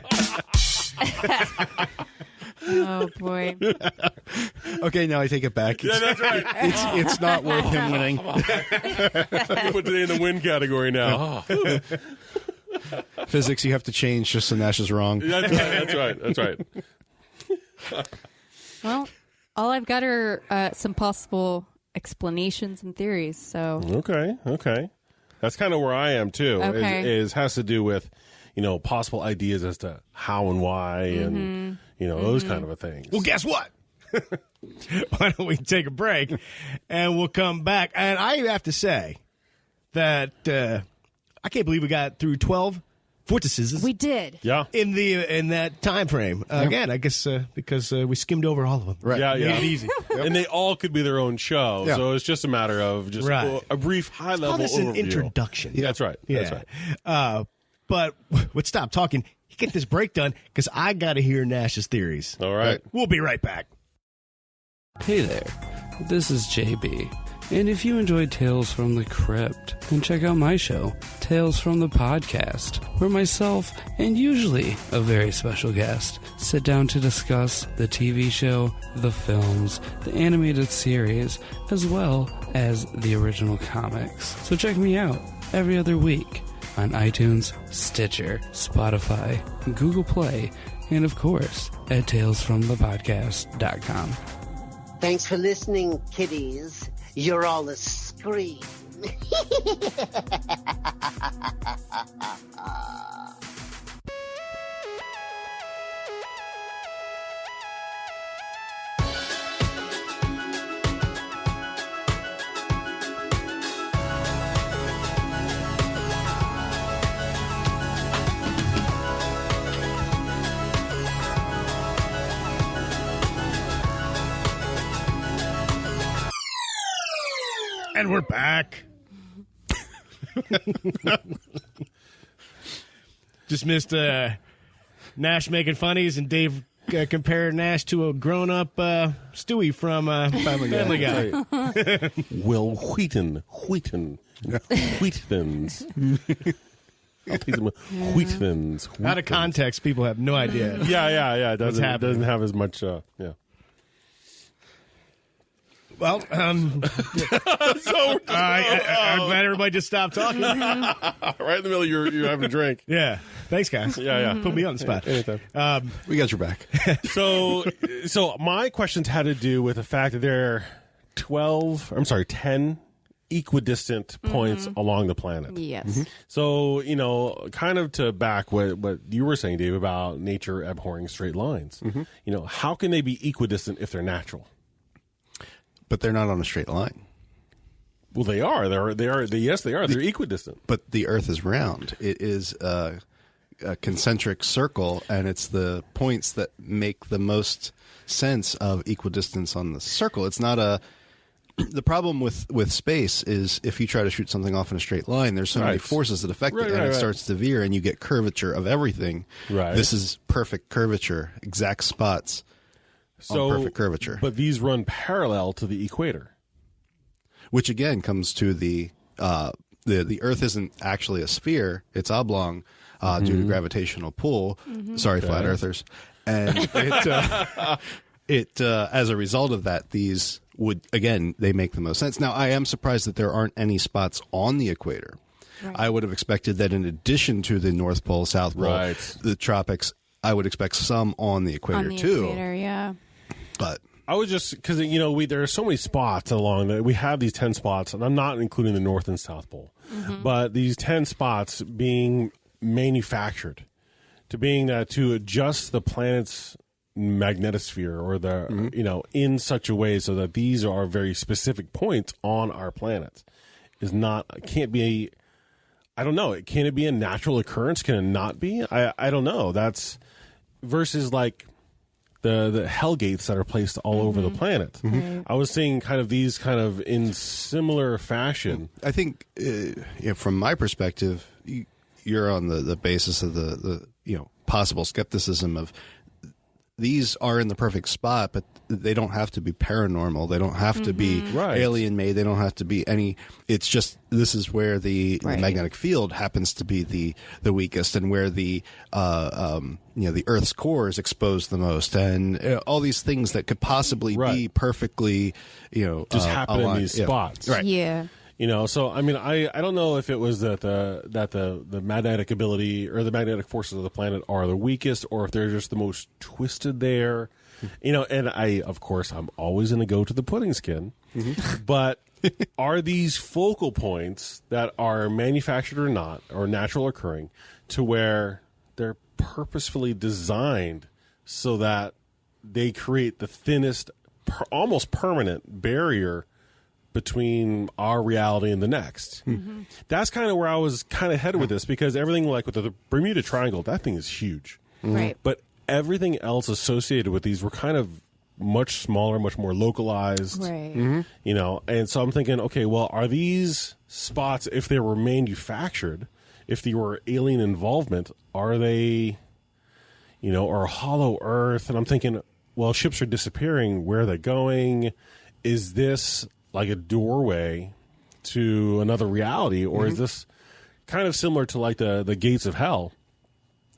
Oh boy. Okay, now I take it back. Yeah, that's right. It's not worth him winning. You put today in the win category now. Oh. Physics, you have to change just so Nash is wrong. That's right. Well, all I've got are some possible explanations and theories. So Okay. That's kind of where I am too. Okay. Is has to do with, possible ideas as to how and why and those kind of a things. Well, guess what? Why don't we take a break and we'll come back? And I have to say that I can't believe we got through 12 vortices. we did. Yeah. in that time frame. Again, I guess because we skimmed over all of them. Right. Yeah. Made it easy. And they all could be their own show. Yeah. So it's just a matter of just Right. a brief high level Call this an overview. introduction. Yeah, that's right. That's Yeah. right. But let's stop talking. Get this break done because I got to hear Nash's theories. All right. We'll be right back. Hey there, this is JB, and if you enjoyed Tales from the Crypt, then check out my show, Tales from the Podcast, where myself, and usually a very special guest, sit down to discuss the TV show, the films, the animated series, as well as the original comics. So check me out every other week on iTunes, Stitcher, Spotify, Google Play, and of course at talesfromthepodcast.com. Thanks for listening, kiddies. You're all a scream. And we're back. Just missed Nash making funnies and Dave compared Nash to a grown-up Stewie from Family Guy. Right. Will Wheatons. I'll tease him with Wheatons. Out of context, people have no idea. Yeah. It doesn't happening? have as much. Yeah. Well, I'm glad everybody just stopped talking. Right in the middle, you're having a drink. Yeah. Thanks, guys. Yeah. Put me on the spot. Anytime. We got your back. So my questions had to do with the fact that there are 10 equidistant points along the planet. Yes. So, kind of to back what you were saying, Dave, about nature abhorring straight lines. How can they be equidistant if they're natural? But they're not on a straight line. Well, they are. Yes, they are. They're equidistant. But the Earth is round. It is a concentric circle, and it's the points that make the most sense of equidistance on the circle. It's not a... The problem with space is if you try to shoot something off in a straight line, there's so many Right. forces that affect it, and Right. it starts to veer, and you get curvature of everything. Right. This is perfect curvature, exact spots on perfect curvature. But these run parallel to the equator. Which again comes to the Earth isn't actually a sphere; it's oblong due to gravitational pull. Sorry, flat earthers. And it as a result of that, these would again they make the most sense. Now, I am surprised that there aren't any spots on the equator. Right. I would have expected that in addition to the North Pole, South Pole, Right. the tropics, I would expect some on the equator On the too. equator, yeah. But I was just because there are so many spots along that we have these 10 spots, and I'm not including the North and South Pole, but these 10 spots being manufactured to adjust the planet's magnetosphere or the in such a way so that these are very specific points on our planet can't be. I don't know. Can it be a natural occurrence? Can it not be? I don't know. That's versus like the hell gates that are placed all over the planet. I was seeing kind of these kind of in similar fashion. I think, from my perspective, you're on the basis of the possible skepticism of these are in the perfect spot, but they don't have to be paranormal. They don't have to be alien made. They don't have to be any. It's just this is where the magnetic field happens to be the weakest, and where the the Earth's core is exposed the most, and all these things that could possibly be perfectly just happen in these spots. Right. Yeah. So I mean, I don't know if it was that the magnetic ability or the magnetic forces of the planet are the weakest, or if they're just the most twisted there. And I'm always going to go to the pudding skin, but are these focal points that are manufactured or not, or natural occurring, to where they're purposefully designed so that they create the thinnest, almost permanent barrier between our reality and the next? That's kind of where I was kind of headed with this, because everything like with the Bermuda Triangle, that thing is huge. Right. But everything else associated with these were kind of much smaller, much more localized. Right. And so I'm thinking, okay, well, are these spots, if they were manufactured, if they were alien involvement, are they, or hollow earth? And I'm thinking, well, ships are disappearing. Where are they going? Is this like a doorway to another reality, or is this kind of similar to like the gates of hell,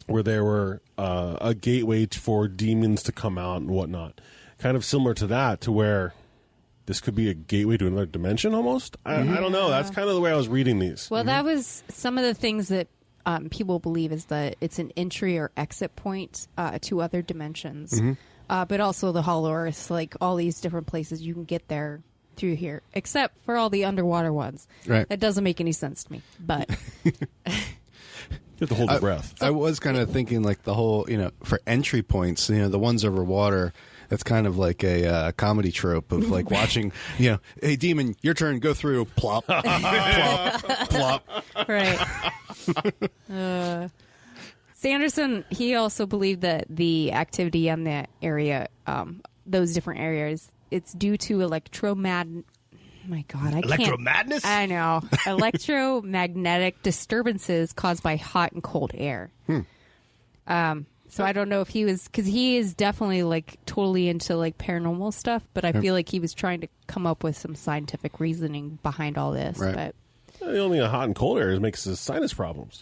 where there were a gateway for demons to come out and whatnot? Kind of similar to that, to where this could be a gateway to another dimension almost? I don't know. That's kind of the way I was reading these. Well, that was some of the things that people believe is that it's an entry or exit point to other dimensions. But also the hollow earth, like all these different places you can get there through here, except for all the underwater ones. Right. That doesn't make any sense to me. But You have to hold your breath. I was kind of thinking like the whole, for entry points, the ones over water, that's kind of like a comedy trope of like watching, hey, demon, your turn, go through, plop, plop, plop. right. Sanderson, he also believed that the activity on that area, those different areas, it's due to electromagnetic. My God, I can't. Electromadness? I know. Electromagnetic disturbances caused by hot and cold air. So I don't know if he was, because he is definitely like totally into like paranormal stuff, but I feel like he was trying to come up with some scientific reasoning behind all this. Right. But The only thing hot and cold air makes us sinus problems.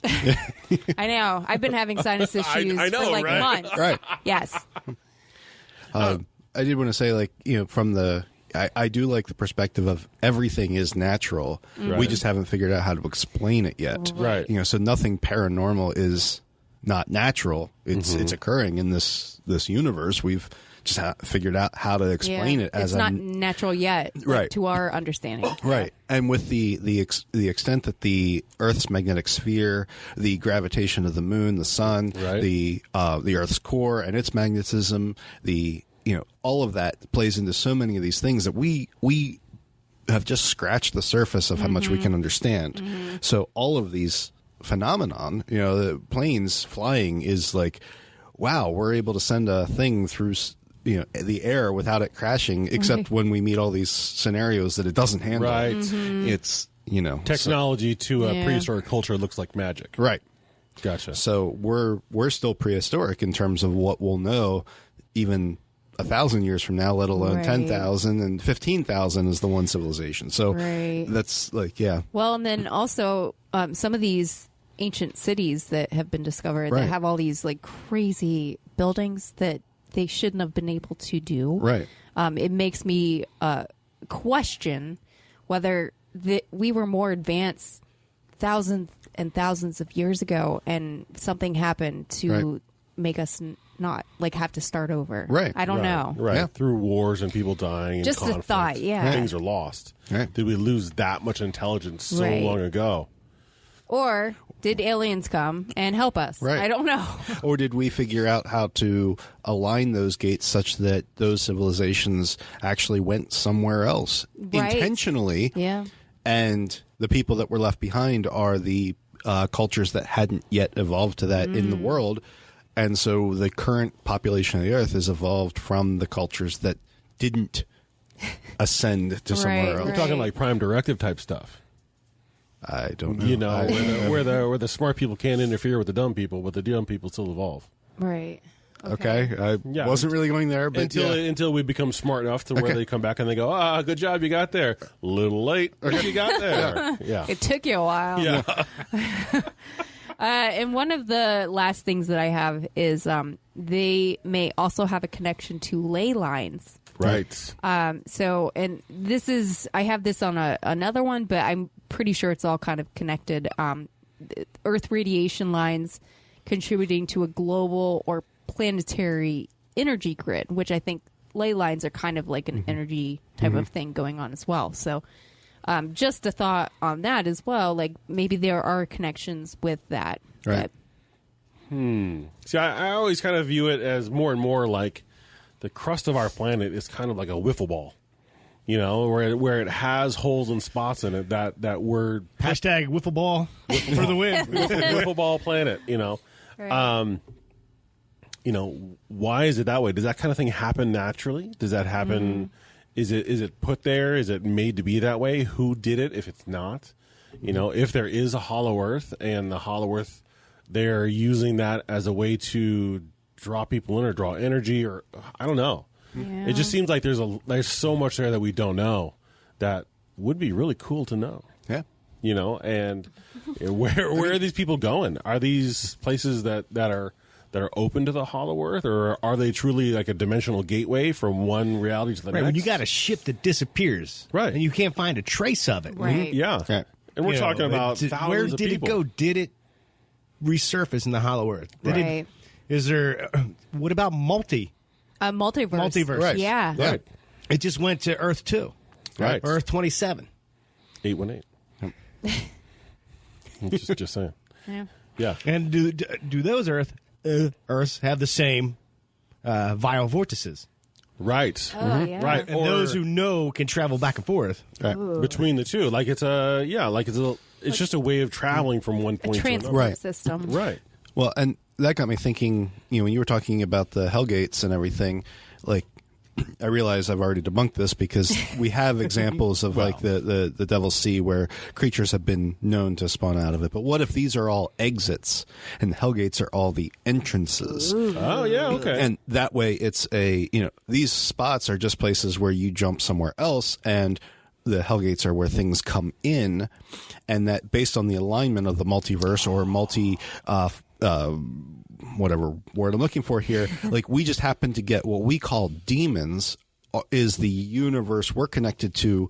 I know. I've been having sinus issues I know, for like right? months. Right. Yes. I did want to say, like, from the, I do like the perspective of everything is natural. We just haven't figured out how to explain it yet. Right. So nothing paranormal is not natural. It's occurring in this universe. We've just figured out how to explain it as it's not natural yet, Right. to our understanding. Right. And with the extent that the Earth's magnetic sphere, the gravitation of the moon, the sun, Right. the Earth's core and its magnetism, all of that plays into so many of these things that we have just scratched the surface of how much we can understand. So all of these phenomenon, the planes flying is like, wow, we're able to send a thing through the air without it crashing, except when we meet all these scenarios that it doesn't handle. Right. It's Technology to a prehistoric culture looks like magic. right. Gotcha. So we're still prehistoric in terms of what we'll know even 1,000 years from now, let alone Right. 10,000, and 15,000 is the one civilization. So Right. that's like, yeah. Well, and then also some of these ancient cities that have been discovered Right. that have all these like crazy buildings that they shouldn't have been able to do. Right. It makes me question whether we were more advanced thousands and thousands of years ago, and something happened to Right. make us not like have to start over. Right. I don't know. Right. Yeah. Through wars and people dying and Just a conflict. thought, yeah. Things are lost. Right. Did we lose that much intelligence so Right. long ago? Or did aliens come and help us? Right. I don't know. Or did we figure out how to align those gates such that those civilizations actually went somewhere else Right. intentionally? Yeah. And the people that were left behind are the cultures that hadn't yet evolved to that in the world. And so the current population of the Earth has evolved from the cultures that didn't ascend to somewhere else. We're talking like Prime Directive type stuff. I don't know. You know, where the smart people can't interfere with the dumb people, but the dumb people still evolve. Right. Okay. I wasn't really going there, but until we become smart enough to where they come back and they go, good job, you got there. Little late, but you got there. Yeah. It took you a while. Yeah. And one of the last things that I have is they may also have a connection to ley lines. Right. So, and this is, I have this on another one, but I'm pretty sure it's all kind of connected. Earth radiation lines contributing to a global or planetary energy grid, which I think ley lines are kind of like an energy type of thing going on as well. So, just a thought on that as well. Like maybe there are connections with that. Right. See, I always kind of view it as more and more like the crust of our planet is kind of like a wiffle ball, you know, where it has holes and spots in it that we're Hashtag wiffle ball for the win. wiffle ball planet, you know. Right. You know, why is it that way? Does that kind of thing happen naturally? Does that happen? Is it put there? Is it made to be that way? Who did it? If it's not, you know, if there is a hollow Earth and the hollow Earth, they're using that as a way to draw people in or draw energy, or I don't know. Yeah. It just seems like there's so much there that we don't know that would be really cool to know. Yeah. You know, and where are these people going? Are these places that are open to the hollow Earth, or are they truly like a dimensional gateway from one reality to the Right, next? when you got a ship that disappears, Right. and you can't find a trace of it. Right. Yeah. Yeah. And we're You talking know, about thousands where of did people. it go? Did it resurface in the hollow Earth? Right. Is there? What about Multiverse. multiverse? Right. Yeah. Right. It just went to Earth 2, Right. Earth 27. 818. just saying. Yeah. Yeah. And do those Earths have the same Vile Vortices? Right. Oh, yeah. Right. And those who know can travel back and forth. Right. between the two, like it's just a way of traveling from one A point to transport another. Right. system. Right. Well, and that got me thinking, you know, when you were talking about the Hellgates and everything, like, I realize I've already debunked this because we have examples of like the Devil's Sea where creatures have been known to spawn out of it. But what if these are all exits and the Hellgates are all the entrances? Oh, yeah. Okay. And that way it's these spots are just places where you jump somewhere else, and the Hellgates are where things come in, and that based on the alignment of the multiverse or whatever word I'm looking for here, like we just happen to get what we call demons is the universe we're connected to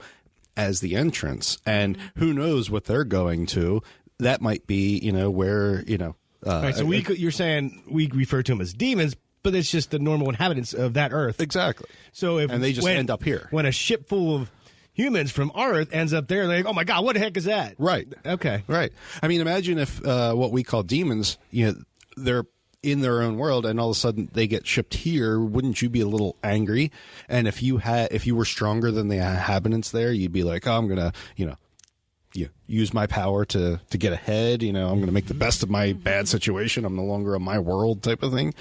as the entrance, and who knows what they're going to. That might be, where, Right, so you're saying we refer to them as demons, but it's just the normal inhabitants of that Earth. exactly. So And they just end up here. When a ship full of humans from our Earth ends up there, they're like, oh my God, what the heck is that? Right. Okay. Right. I mean, imagine if what we call demons, they're in their own world, and all of a sudden they get shipped here. Wouldn't you be a little angry? And if you were stronger than the inhabitants there, you'd be like, oh, I'm gonna, use my power to get ahead. I'm gonna make the best of my bad situation. I'm no longer on my world, type of thing.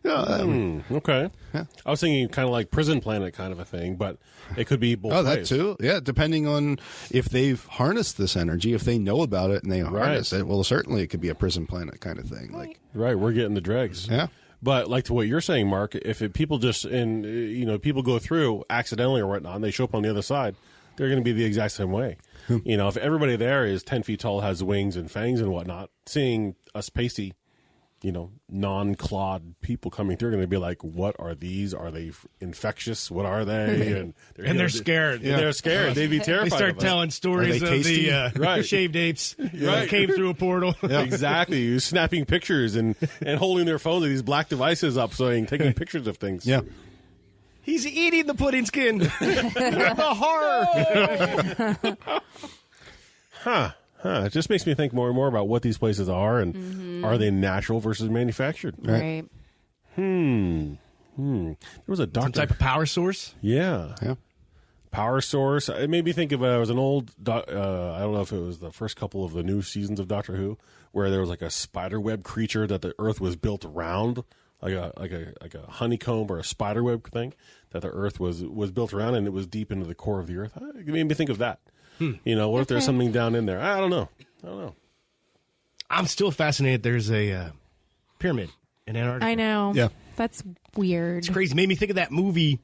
Okay. Yeah. I was thinking kind of like Prison Planet kind of a thing, but it could be both Oh, that ways. too. Yeah, depending on if they've harnessed this energy, if they know about it and they harness it. Well, certainly it could be a Prison Planet kind of thing. Like, Right. We're getting the dregs. yeah. But like to what you're saying, Mark, if people just people go through accidentally or whatnot, and they show up on the other side, they're going to be the exact same way. If everybody there is 10 feet tall, has wings and fangs and whatnot, seeing us pasty, non-clawed people coming through are going to be like, what are these? Are they infectious? What are they? And They're scared. Yeah. They're scared. They'd be terrified. They start of us. telling stories Are of they tasty? the Right. shaved apes Right. that came through a portal. Exactly. Snapping pictures and holding their phones with these black devices up, taking pictures of things. Yeah. He's eating the pudding skin. The horror. Huh. It just makes me think more and more about what these places are, and are they natural versus manufactured? Right. There was a Some doctor. type of power source. Yeah. Yeah. power source. It made me think of it was an old. I don't know if it was the first couple of the new seasons of Doctor Who, where there was like a spiderweb creature that the Earth was built around, like a honeycomb or a spiderweb thing that the Earth was built around, and it was deep into the core of the Earth. It made me think of that. You know, what if there's something down in there? I don't know. I'm still fascinated. There's a pyramid in Antarctica. I know. Yeah. That's weird. It's crazy. Made me think of that movie.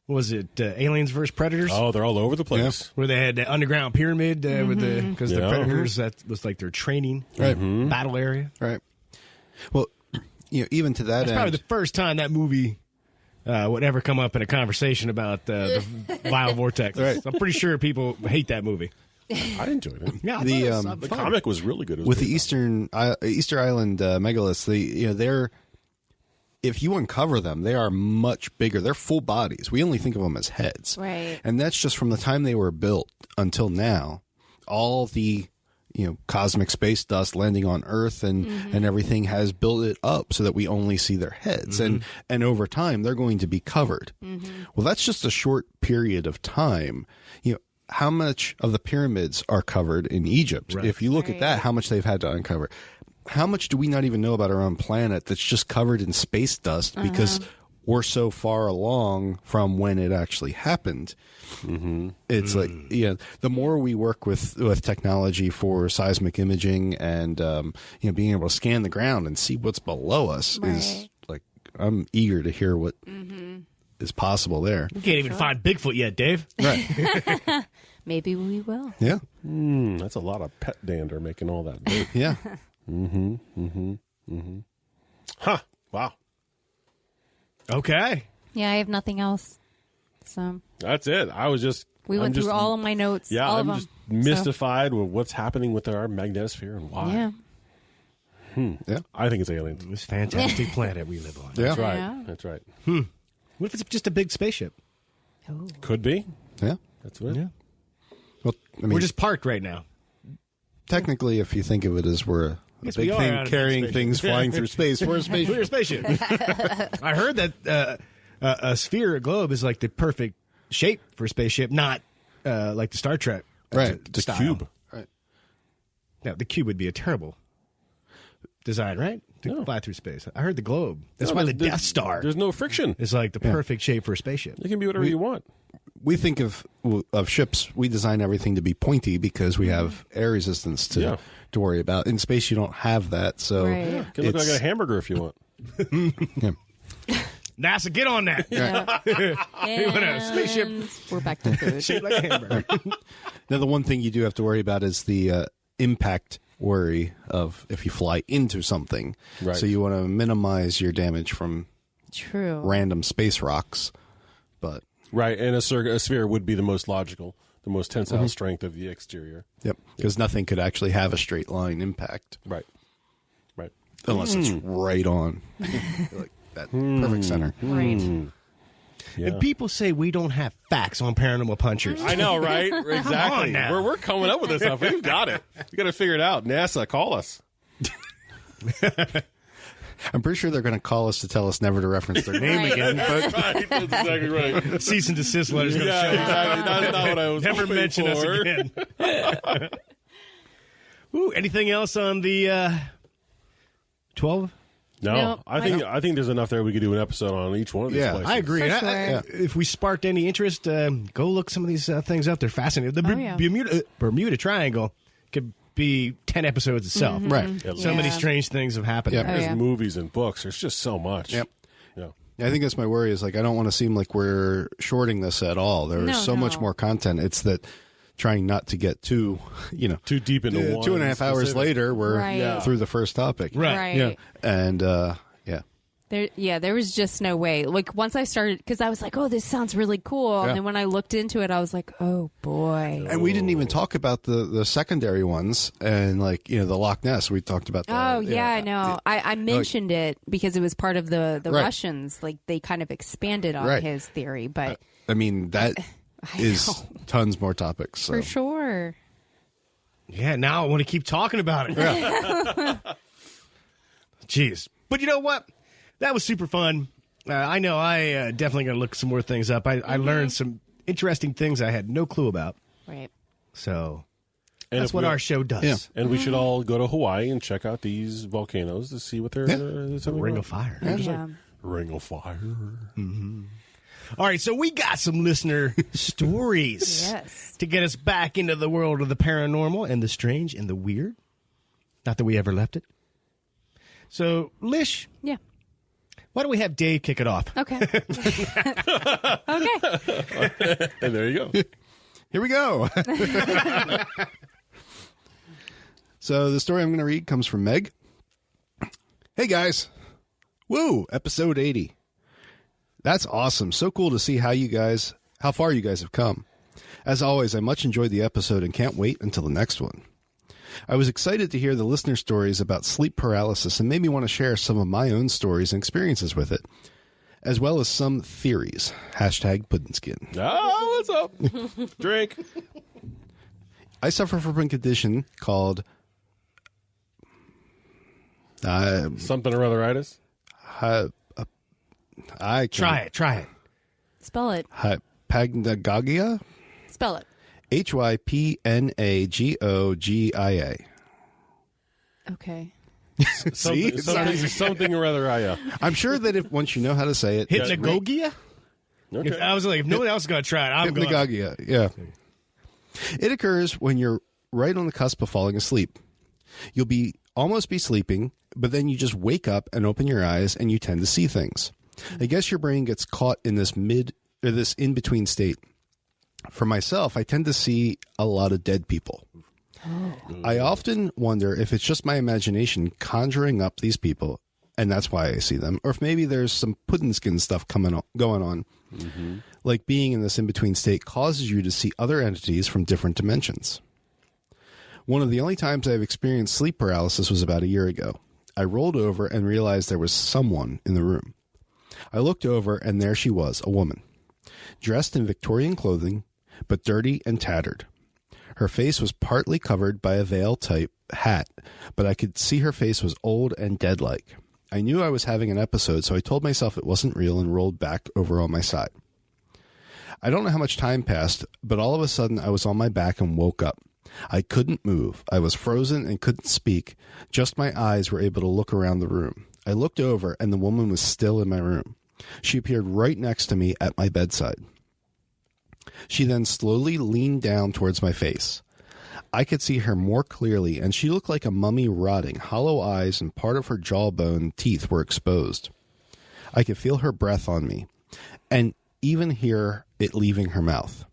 Was it Aliens vs. Predators? Oh, they're all over the place. Where they had the underground pyramid with because the predators, that was like their training battle area. Right. Well, you know, even to that That's end, probably the first time that movie would ever come up in a conversation about the Vile Vortex. Right. So I'm pretty sure people hate that movie. I enjoyed it. Yeah, The comic was really good. It was with the good. Easter Island megaliths, they're, if you uncover them, they are much bigger. They're full bodies. We only think of them as heads. Right. And that's just from the time they were built until now. All the, cosmic space dust landing on Earth and everything has built it up so that we only see their heads. And over time, they're going to be covered. Well, that's just a short period of time. How much of the pyramids are covered in Egypt? Right. If you look at that, how much they've had to uncover. How much do we not even know about our own planet that's just covered in space dust because we're so far along from when it actually happened? It's like, the more we work with technology for seismic imaging and, being able to scan the ground and see what's below us is like, I'm eager to hear what is possible there. You can't even find Bigfoot yet, Dave. Right. Maybe we will. Yeah. That's a lot of pet dander making all that dirt. Yeah. Huh. Wow. Okay. Yeah, I have nothing else. So That's it. we went through all of my notes. Yeah, all of I'm them. just mystified with what's happening with our magnetosphere and why. Yeah. Yeah. I think it's aliens. This fantastic planet we live on. Yeah. That's right. Yeah. That's right. What if it's just a big spaceship? Could be. Yeah. That's it. Yeah. Well, I mean, We're just parked right now. technically, if you think of it as we're a Yes, big we are thing out of carrying space. things flying through space, we're a spaceship. We're a spaceship. I heard that a sphere, a globe, is like the perfect shape for a spaceship, not like the Star Trek Right. The style. cube. Right. Now, the cube would be a terrible design, right? To fly through space. I heard the globe. That's No, why the there's- Death Star There's no friction. is like the perfect shape for a spaceship. It can be whatever you want. We think of ships, we design everything to be pointy because we have air resistance to worry about. In space, you don't have that. So Right. It can look like a hamburger if you want. NASA, get on that. And spaceship. we're back to food. Shaped like a hamburger. Now, the one thing you do have to worry about is the impact worry of if you fly into something. Right. So you want to minimize your damage from True. random space rocks. But Right, and a sphere would be the most logical, the most tensile strength of the exterior. yep, because nothing could actually have a straight line impact Right. Right. unless it's right on, like that perfect center. Right. Yeah. And people say we don't have facts on paranormal punchers. I know, right? Exactly. on now. We're coming up with this stuff. We've got it. We got to figure it out. NASA, call us. I'm pretty sure they're going to call us to tell us never to reference their name Right. again. But Right. That's exactly right. Cease and desist letters going to Yeah, show up. exactly. That's not what I was Never hoping mention us for. again. Ooh, anything else on the 12? No, No, I think there's enough there we could do an episode on each one of these Yeah, places. I agree. For And sure. if we sparked any interest, go look some of these things up. They're fascinating. The Oh, yeah. Bermuda Triangle could be 10 episodes itself. right. So many Yeah. strange things have happened. Yep. there. There's yeah. movies and books. There's just so much. Yep. Yeah. I think that's my worry is like I don't want to seem like we're shorting this at all. There's No, so much no. more content. It's that trying not to get too, Too deep into one. 2.5 hours specific. later, we're Right. through the first topic. Right. Yeah. And There was just no way. Like once I started, because I was like, "Oh, this sounds really cool," Yeah. and then when I looked into it, I was like, "Oh boy." And we didn't even talk about the secondary ones and like, the Loch Ness. We talked about that. Oh yeah, I know. I mentioned it because it was part of the Right. Russians. Like they kind of expanded on Right. his theory, but I mean, that I is know. tons more topics. So. for sure. Yeah, now I want to keep talking about it. Jeez. But you know what? That was super fun. I know I definitely going to look some more things up. I learned some interesting things I had no clue about. Right. So And that's if what we- our show does. Yeah. And we should all go to Hawaii and check out these volcanoes to see what they're Ring of Fire. Yeah. Ring of Fire. All right, so we got some listener stories Yes. to get us back into the world of the paranormal and the strange and the weird. Not that we ever left it. So, Lish, Yeah. why don't we have Dave kick it off? Okay. Okay. And there you go. Here we go. So the story I'm going to read comes from Meg. Hey, guys. Woo, episode 80. That's awesome. So cool to see how far you guys have come. As always, I much enjoyed the episode and can't wait until the next one. I was excited to hear the listener stories about sleep paralysis and made me want to share some of my own stories and experiences with it, as well as some theories. Hashtag Puddin'-skin. Oh, what's up? Drink. I suffer from a condition called Something or otheritis? Try it. Spell it. Hypnagogia? Spell it. Hypnagogia. Okay. Something or other. I'm sure that if once you know how to say it, Hypnagogia? Okay. If I was like, if nobody else is going to try it, I'm going to. Hypnagogia, yeah. It occurs when you're right on the cusp of falling asleep. You'll almost be sleeping, but then you just wake up and open your eyes and you tend to see things. I guess your brain gets caught in this in-between state. For myself, I tend to see a lot of dead people. I often wonder if it's just my imagination conjuring up these people, and that's why I see them, or if maybe there's some puddin'-skin stuff going on. Mm-hmm. Like being in this in-between state causes you to see other entities from different dimensions. One of the only times I've experienced sleep paralysis was about a year ago. I rolled over and realized there was someone in the room. I looked over, and there she was, a woman, dressed in Victorian clothing, but dirty and tattered. Her face was partly covered by a veil-type hat, but I could see her face was old and dead-like. I knew I was having an episode, so I told myself it wasn't real and rolled back over on my side. I don't know how much time passed, but all of a sudden I was on my back and woke up. I couldn't move. I was frozen and couldn't speak. Just my eyes were able to look around the room. I looked over, and the woman was still in my room. She appeared right next to me at my bedside. She then slowly leaned down towards my face. I could see her more clearly, and she looked like a mummy rotting. Hollow eyes and part of her jawbone teeth were exposed. I could feel her breath on me, and even hear it leaving her mouth.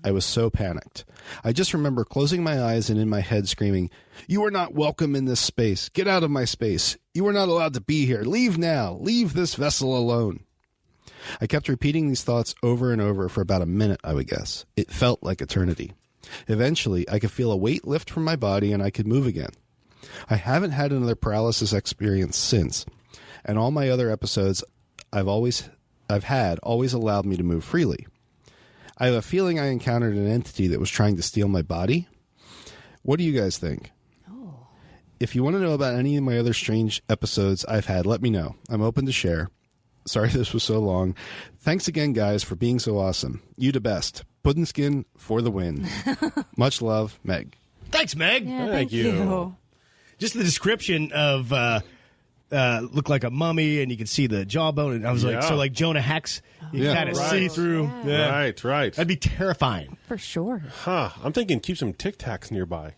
I was so panicked. I just remember closing my eyes and in my head screaming, "You are not welcome in this space. Get out of my space. You are not allowed to be here. Leave now. Leave this vessel alone." I kept repeating these thoughts over and over for about a minute, I would guess. It felt like eternity. Eventually, I could feel a weight lift from my body and I could move again. I haven't had another paralysis experience since, and all my other episodes I've had always allowed me to move freely. I have a feeling I encountered an entity that was trying to steal my body. What do you guys think? Oh. If you want to know about any of my other strange episodes I've had, let me know. I'm open to share. Sorry this was so long. Thanks again, guys, for being so awesome. You the best. Puddin'-skin for the win. Much love, Meg. Thanks, Meg. Yeah, Thank you. Just the description of looked like a mummy, and you could see the jawbone. And I was like, so like Jonah Hex, you kind of see through. Yeah. Right. That'd be terrifying. For sure. Huh. I'm thinking keep some Tic Tacs nearby.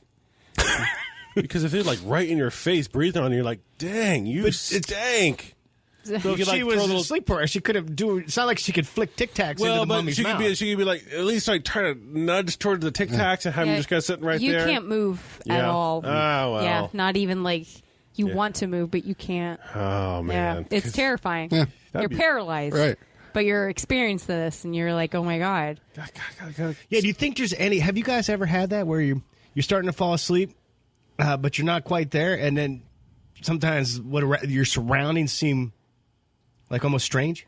Because if they're like right in your face, breathing on you, you're like, dang, you stank. So if she was asleep for her, she could have it's not like she could flick Tic Tacs into the mummy's mouth. She could be like, at least like try to nudge towards the Tic Tacs and have him just kind of sitting right you there. You can't move at all. Oh, well. Yeah, not even like you want to move, but you can't. Oh, man. Yeah, it's terrifying. Yeah. You're paralyzed. Right. But you're experiencing this, and you're like, oh, my God. Yeah, do you think there's any... Have you guys ever had that where you're starting to fall asleep, but you're not quite there, and then sometimes your surroundings seem... like almost strange?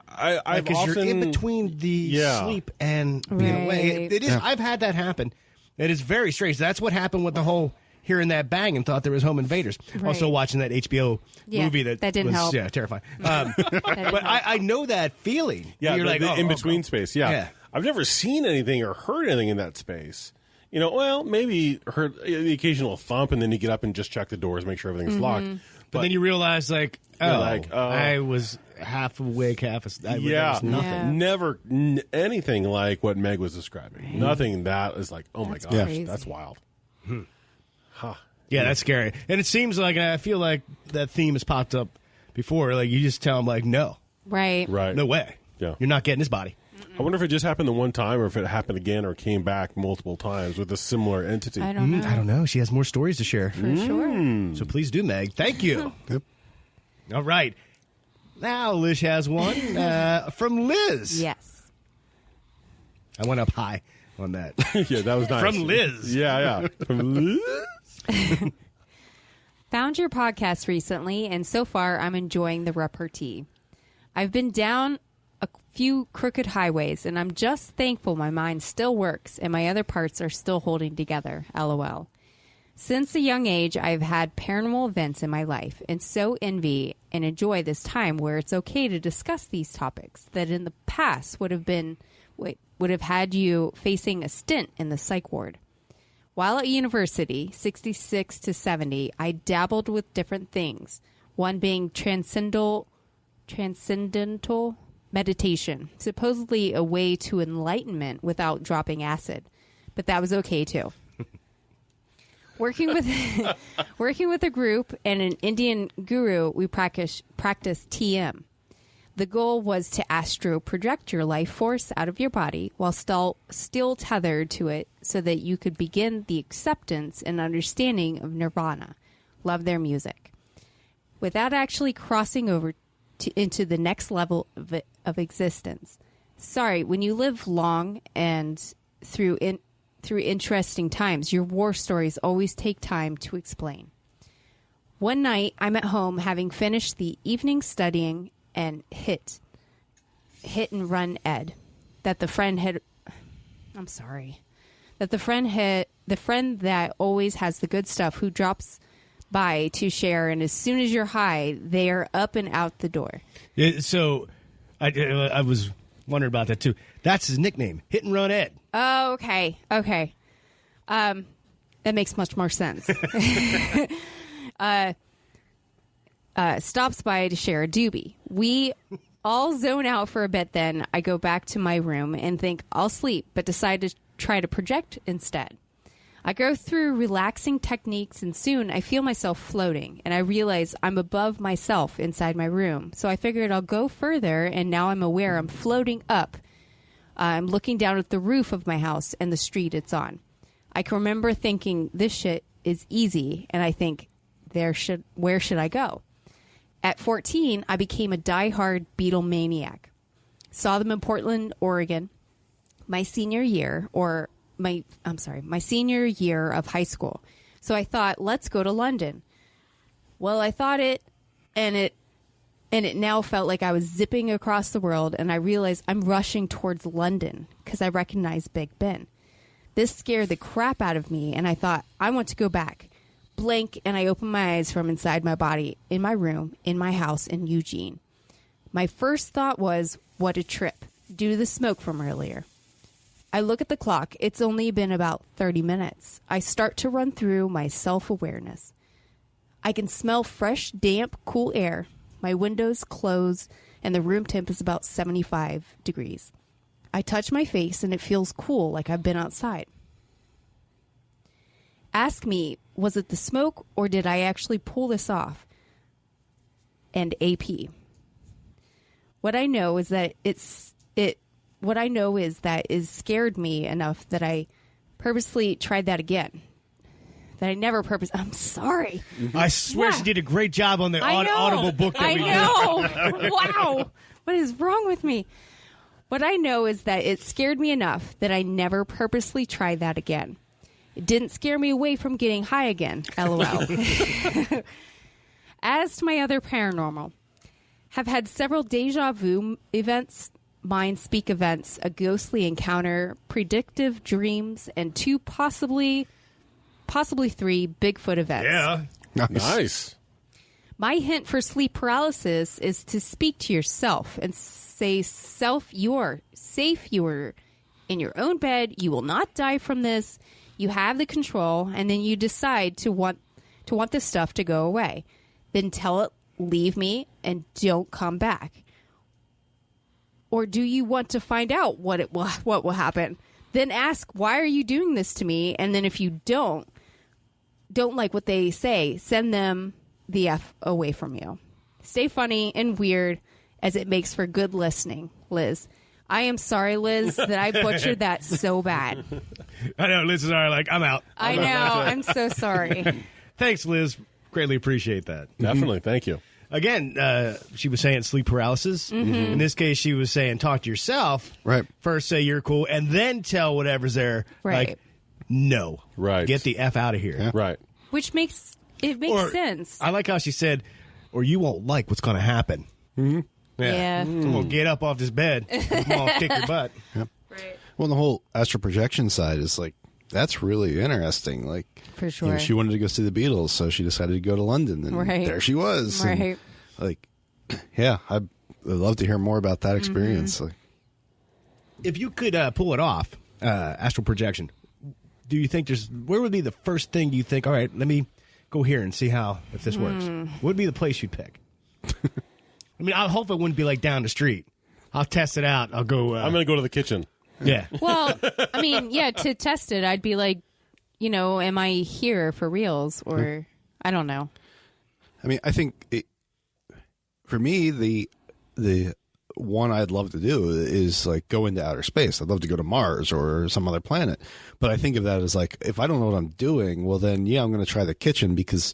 Because you're in between the sleep and being awake. It is. Yeah. I've had that happen. It is very strange. That's what happened with the whole hearing that bang and thought there was home invaders. Right. Also watching that HBO movie that didn't was, help. Yeah, terrifying. But I know that feeling. Yeah, you're like in between space. Yeah. I've never seen anything or heard anything in that space. You know, well, maybe heard the occasional thump, and then you get up and just check the doors, make sure everything's locked. But then you realize, like, like, I was half awake, half asleep. Yeah, Nothing. Yeah. Never anything like what Meg was describing. Nothing that is like, oh my That's gosh, crazy. that's wild. Yeah, that's scary. And it seems like, I feel like that theme has popped up before. Like, you just tell them, like, no. Right. Right. No way. Yeah. You're not getting his body. I wonder if it just happened the one time or if it happened again or came back multiple times with a similar entity. I don't know. I don't know. She has more stories to share. For sure. So please do, Meg. Thank you. Yep. All right. Now Lish has one from Liz. Yes. I went up high on that. Yeah, that was nice. From Liz. Yeah. From Liz? Found your podcast recently, and so far I'm enjoying the repartee. I've been down a few crooked highways, and I'm just thankful my mind still works and my other parts are still holding together. LOL. Since a young age, I've had paranormal events in my life, and so envy and enjoy this time where it's okay to discuss these topics that in the past would have had you facing a stint in the psych ward. While at university, 66 to 70, I dabbled with different things, one being transcendental meditation, supposedly a way to enlightenment without dropping acid, but that was okay too. Working with a group and an Indian guru, we practiced TM. The goal was to astro project your life force out of your body while still tethered to it so that you could begin the acceptance and understanding of nirvana. Love their music. Without actually crossing over into the next level of existence. Sorry, when you live long and through interesting times, your war stories always take time to explain. One night, I'm at home having finished the evening studying and hit and run Ed that the friend that always has the good stuff who drops by to share, and as soon as you're high, they are up and out the door. Yeah, so I was wondering about that too. That's his nickname, Hit and Run Ed. Oh, okay. That makes much more sense. Stops by to share a doobie. We all zone out for a bit, then I go back to my room and think I'll sleep, but decide to try to project instead. I go through relaxing techniques, and soon I feel myself floating, and I realize I'm above myself inside my room. So I figured I'll go further, and now I'm aware I'm floating up. I'm looking down at the roof of my house and the street it's on. I can remember thinking, this shit is easy, and I think, where should I go? At 14, I became a diehard Beatle maniac. Saw them in Portland, Oregon, my senior year of high school. So I thought, let's go to London. Well, I thought it now felt like I was zipping across the world, and I realized I'm rushing towards London because I recognized Big Ben. This scared the crap out of me, and I thought, I want to go back. Blank, and I opened my eyes from inside my body, in my room, in my house in Eugene. My first thought was, what a trip, due to the smoke from earlier. I look at the clock. It's only been about 30 minutes. I start to run through my self-awareness. I can smell fresh, damp, cool air. My windows close, and the room temp is about 75 degrees. I touch my face, and it feels cool, like I've been outside. Ask me, was it the smoke, or did I actually pull this off? And AP. What I know is that it scared me enough that I purposely tried that again. I'm sorry. I swear she did a great job on the Audible book that we did. I know. Wow. What is wrong with me? What I know is that it scared me enough that I never purposely tried that again. It didn't scare me away from getting high again. LOL. As to my other paranormal, have had several deja vu events, mind speak events, a ghostly encounter, predictive dreams, and 2, possibly 3 Bigfoot events. Yeah. Nice. My hint for sleep paralysis is to speak to yourself and say, you are safe, you are in your own bed. You will not die from this. You have the control, and then you decide to want this stuff to go away. Then tell it, leave me, and don't come back. Or do you want to find out what will happen? Then ask, why are you doing this to me? And then if you don't like what they say, send them the F away from you. Stay funny and weird, as it makes for good listening, Liz. I am sorry, Liz, that I butchered that so bad. I know, Liz is already like, I'm out. I know. I'm so sorry. Thanks, Liz. Greatly appreciate that. Definitely. Thank you. Again, she was saying sleep paralysis. In this case, she was saying talk to yourself. Right. First say you're cool, and then tell whatever's there. Right. Like, no. Right. Get the F out of here. Yeah. Right. Which makes sense. I like how she said, or you won't like what's going to happen. Yeah. I'm going to get up off this bed. I'm going to kick your butt. Yep. Right. Well, the whole astral projection side is like, that's really interesting. Like, For you know, sure. she wanted to go see the Beatles, so she decided to go to London, and Right. there she was. And, Right. like, yeah, I'd love to hear more about that experience. Like, If you could pull it off, astral projection, do you think where would be the first thing you think, all right, let me go here and see if this works? What would be the place you'd pick? I mean, I hope it wouldn't be like down the street. I'll test it out. I'll go. I'm going to go to the kitchen. Yeah. Well, I mean, yeah, to test it, I'd be like, am I here for reals? Or I don't know. I mean, I think for me, the one I'd love to do is like go into outer space. I'd love to go to Mars or some other planet. But I think of that as like, if I don't know what I'm doing, well then, yeah, I'm going to try the kitchen because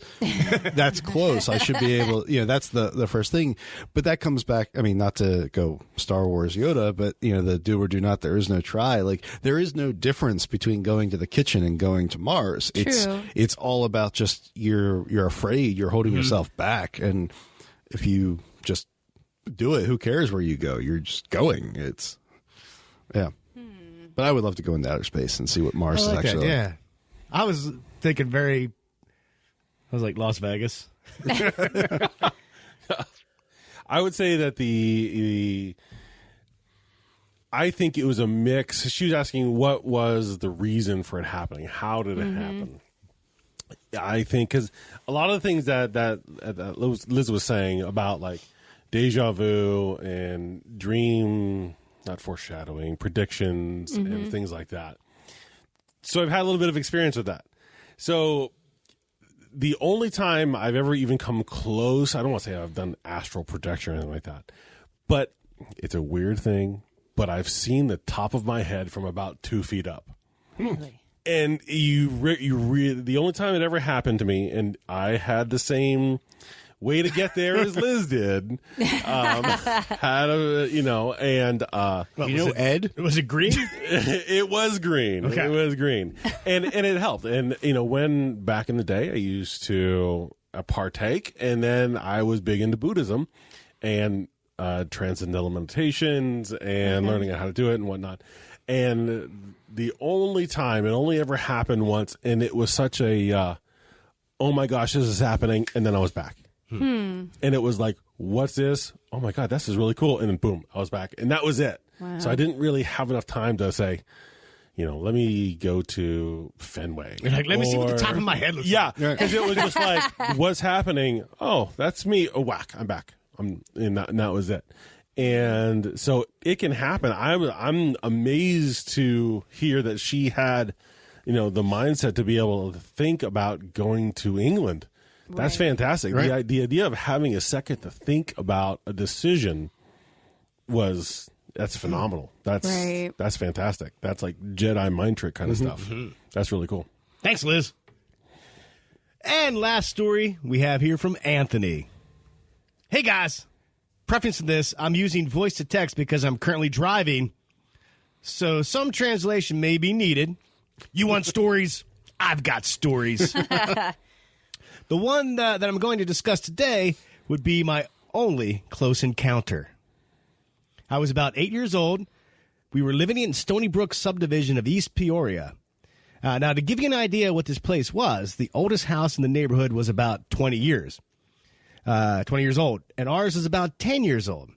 that's close. I should be able, that's the first thing. But that comes back, I mean, not to go Star Wars Yoda, but the do or do not, there is no try. Like there is no difference between going to the kitchen and going to Mars. True. It's all about just, you're afraid, you're holding yourself back. And if you just do it, who cares where you go? You're just going. Yeah. But I would love to go into outer space and see what Mars is actually like. Yeah. I was thinking I was like Las Vegas. I would say that I think it was a mix. She was asking what was the reason for it happening. How did it happen? I think because a lot of the things that Liz was saying about like deja vu and dream, not foreshadowing, predictions and things like that. So I've had a little bit of experience with that. So the only time I've ever even come close, I don't want to say I've done astral projection or anything like that, but it's a weird thing, but I've seen the top of my head from about 2 feet up. Really? And the only time it ever happened to me, and I had the same way to get there as Liz did. Had a, Ed? Was it green? It was green. Okay. It was green. And it helped. And, when back in the day I used to partake, and then I was big into Buddhism and transcendental meditations and learning how to do it and whatnot. And the only time, it only ever happened once, and it was such a, oh my gosh, this is happening, and then I was back. And it was like, what's this? Oh my God, this is really cool. And then boom, I was back. And that was it. Wow. So I didn't really have enough time to say, let me go to Fenway. You're like, let me see what the top of my head looks like. Yeah, because it was just like, what's happening? Oh, that's me. Oh, whack, I'm back. And that was it. And so it can happen. I'm amazed to hear that she had, the mindset to be able to think about going to England. That's fantastic. Right. The idea of having a second to think about a decision that's phenomenal. That's fantastic. That's like Jedi mind trick kind of stuff. That's really cool. Thanks, Liz. And last story we have here from Anthony. Hey, guys. Preference to this, I'm using voice to text because I'm currently driving, so some translation may be needed. You want stories? I've got stories. The one that I'm going to discuss today would be my only close encounter. I was about 8 years old. We were living in Stony Brook subdivision of East Peoria. Now, to give you an idea what this place was, the oldest house in the neighborhood was about 20 years old, and ours is about 10 years old.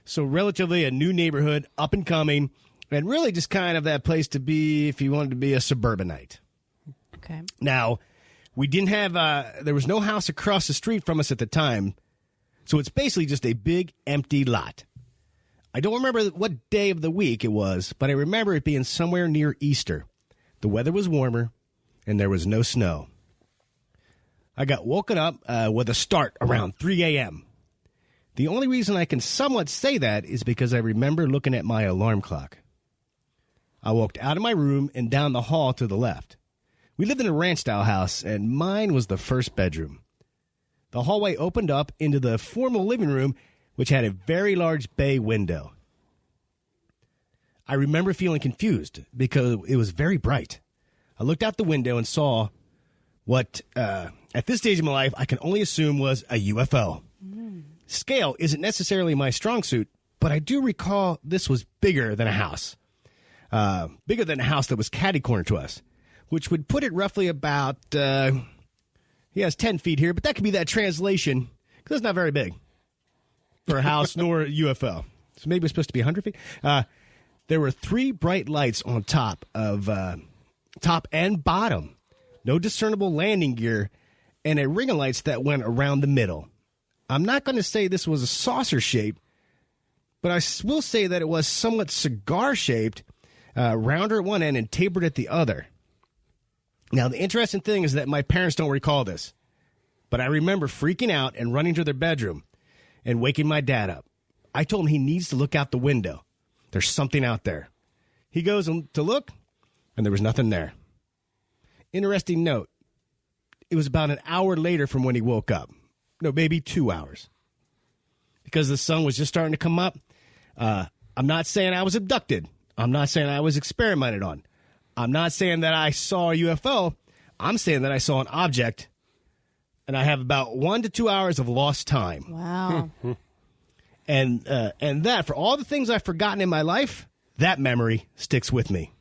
So relatively a new neighborhood, up and coming, And really just kind of that place to be if you wanted to be a suburbanite. Okay. Now, we didn't have, there was no house across the street from us at the time, so it's basically just a big empty lot. I don't remember what day of the week it was, but I remember it being somewhere near Easter. The weather was warmer, and there was no snow. I got woken up with a start around 3 a.m. The only reason I can somewhat say that is because I remember looking at my alarm clock. I walked out of my room and down the hall to the left. We lived in a ranch-style house, and mine was the first bedroom. The hallway opened up into the formal living room, which had a very large bay window. I remember feeling confused because it was very bright. I looked out the window and saw what, at this stage of my life, I can only assume was a UFO. Scale isn't necessarily my strong suit, but I do recall this was bigger than a house. Bigger than a house that was catty-cornered to us, which would put it roughly about, he has 10 feet here, but that could be that translation, because it's not very big for a house nor a UFO. So maybe it's supposed to be 100 feet. There were 3 bright lights on top and bottom, no discernible landing gear, and a ring of lights that went around the middle. I'm not going to say this was a saucer shape, but I will say that it was somewhat cigar-shaped, rounder at one end and tapered at the other. Now, the interesting thing is that my parents don't recall this, but I remember freaking out and running to their bedroom and waking my dad up. I told him he needs to look out the window. There's something out there. He goes to look, and there was nothing there. Interesting note, it was about an hour later from when he woke up. No, maybe 2 hours. Because the sun was just starting to come up. I'm not saying I was abducted. I'm not saying I was experimented on. I'm not saying that I saw a UFO. I'm saying that I saw an object, and I have about 1 to 2 hours of lost time. Wow. And that, for all the things I've forgotten in my life, that memory sticks with me.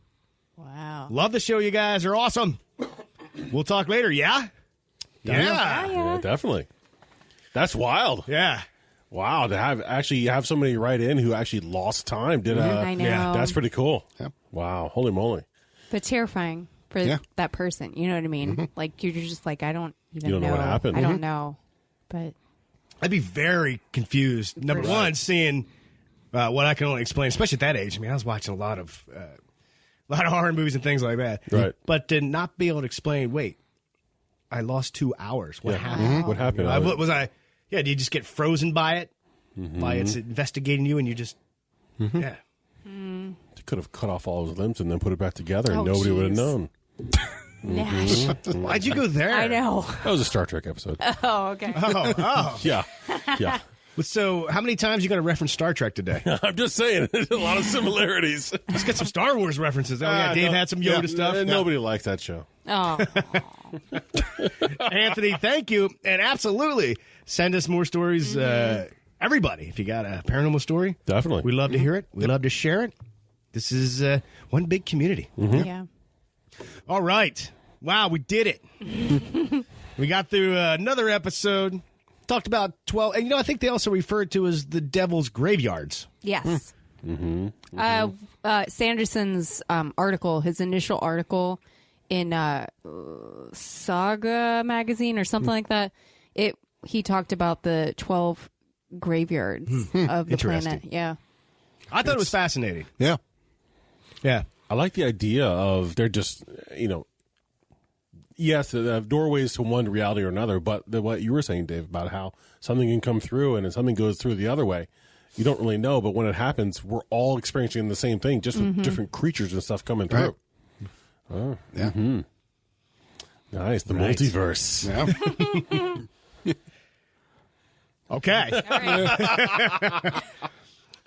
Wow. Love the show. You guys are awesome. We'll talk later, yeah? Yeah, definitely. That's wild. Yeah. Wow, to have somebody write in who actually lost time. I know. Yeah, that's pretty cool. Yep. Wow, holy moly. But terrifying for that person. You know what I mean? Like, you're just like, I don't even You don't know what happened. I don't know. But I'd be very confused. Number one, seeing what I can only explain, especially at that age. I mean, I was watching a lot of horror movies and things like that. Right. But to not be able to explain, wait, I lost 2 hours. What happened? What happened? Do you just get frozen by it? By it's investigating you and you just, yeah. They could have cut off all his limbs and then put it back together and Oh, nobody would have jeez. known. Nash. Why'd you go there? I know. That was a Star Trek episode. Oh, okay. Oh. Yeah. So how many times are you going to reference Star Trek today? I'm just saying, there's a lot of similarities. Let's get some Star Wars references. Oh, yeah, Dave had some Yoda stuff. Nobody likes that show. Oh. Anthony, thank you. And absolutely, send us more stories. Everybody, if you got a paranormal story, Definitely. we love to hear it. We love to share it. This is one big community. Yeah. All right. Wow, we did it. We got through another episode. Talked about 12. And, I think they also referred to as the devil's graveyards. Yes. Sanderson's article, his initial article in Saga magazine or something like that, he talked about the 12 graveyards of the planet. Yeah. I thought it was fascinating. Yeah. Yeah. I like the idea of they're just, yes, they have doorways to one reality or another, but what you were saying, Dave, about how something can come through and then something goes through the other way. You don't really know, but when it happens, we're all experiencing the same thing, just with different creatures and stuff coming through. Right. Oh, Yeah. nice. The Right. multiverse. Yeah. Okay.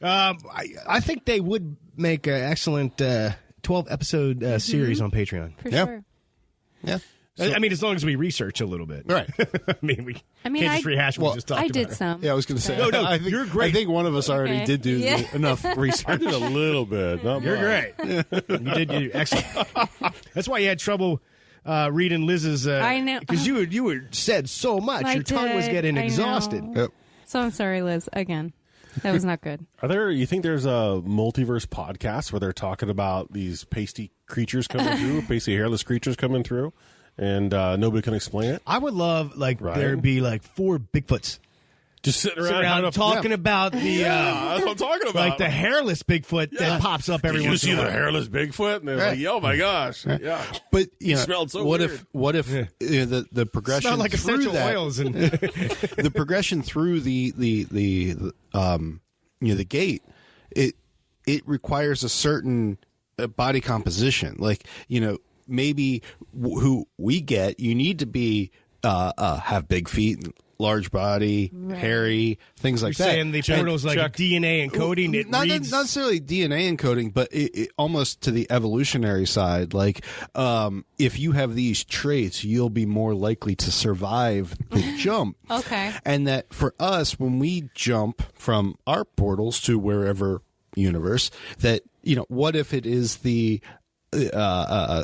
I think they would make an excellent 12-episode series on Patreon. For Yeah. sure. Yeah. I mean, as long as we research a little bit. Right. I mean, we can't I- just rehash what we just talked I about. did some. Yeah, I was going to say. No, I think, you're great. I think one of us already Okay. did do Yeah. enough research. I did a little bit. Not You're much. great. You did excellent. That's why you had trouble reading Liz's. I know. Because you were said so much. I Your tongue was did. getting I exhausted. know. Yep. So I'm sorry, Liz, again. That was not good. You think there's a multiverse podcast where they're talking about these pasty creatures coming through, pasty hairless creatures coming through, and nobody can explain it? I would love there'd be 4 Bigfoots. Just sitting around talking about the that's what I'm talking about. the hairless Bigfoot that pops up every once in a while. You see the hairless Bigfoot? And they're like, oh my gosh. Yeah. But smelled so what weird. if the progression Smelled like through essential that, oils and the progression through the gate, it requires a certain body composition. Maybe who we get, you need to be have big feet, large body, hairy, things like You're that. saying the portal's DNA encoding. It not reads... necessarily DNA encoding, but it almost to the evolutionary side. If you have these traits, you'll be more likely to survive the jump. Okay. And that for us, when we jump from our portals to wherever universe, that what if it is the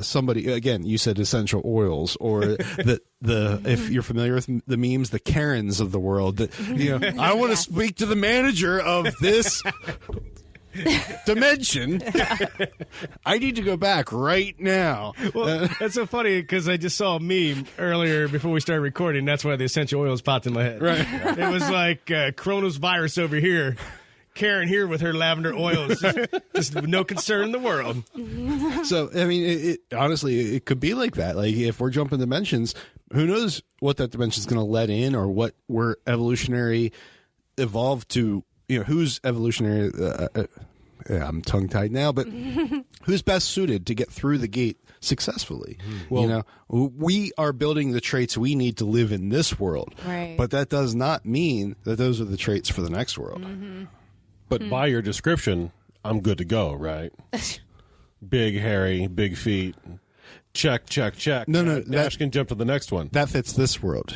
somebody, again, you said essential oils, or the if you're familiar with the memes, the Karens of the world, that I want to speak to the manager of this dimension. I need to go back right now. Well, that's so funny because I just saw a meme earlier before we started recording. That's why the essential oils popped in my head. Right. It was like Coronavirus virus over here. Karen here with her lavender oils, just no concern in the world. So, I mean, honestly, it could be like that. If we're jumping dimensions, who knows what that dimension is going to let in, or what we're evolutionary evolved to, who's evolutionary, I'm tongue-tied now, but who's best suited to get through the gate successfully? Well, we are building the traits we need to live in this world, right. But that does not mean that those are the traits for the next world. Mm-hmm. But by your description, I'm good to go, right? Big, hairy, big feet. Check. No, Dash can jump to the next one. That fits this world.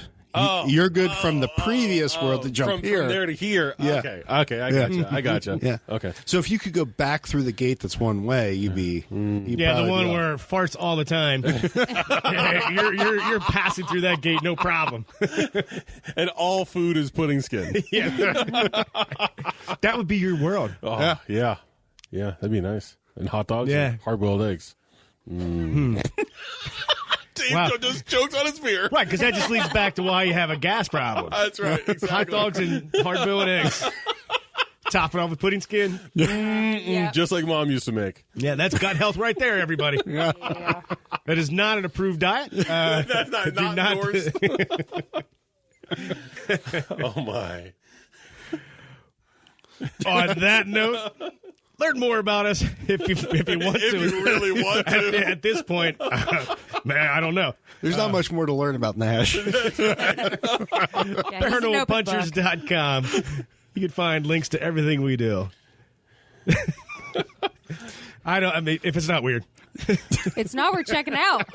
You're good from the previous world to jump here. From there to here. Yeah. Okay, I gotcha. Yeah. Okay. So if you could go back through the gate that's one way, you'd be... the one where farts all the time. you're passing through that gate, no problem. And all food is pudding skin. Yeah. That would be your world. Oh, yeah, that'd be nice. And hot dogs and hard-boiled eggs. Dave just chokes on his beer. Right, because that just leads back to why you have a gas problem. That's right. Exactly. Hot dogs and hard-boiled eggs. Top it off with pudding skin. Yeah. Just like Mom used to make. Yeah, that's gut health right there, everybody. Yeah. That is not an approved diet. That's not endorsed. Oh, my. On that note, learn more about us if you want to. If you really want to. At this point, man, I don't know. There's not much more to learn about Nash. ParanormalPunchers.com. You can find links to everything we do. I mean, if it's not weird. It's not worth checking out.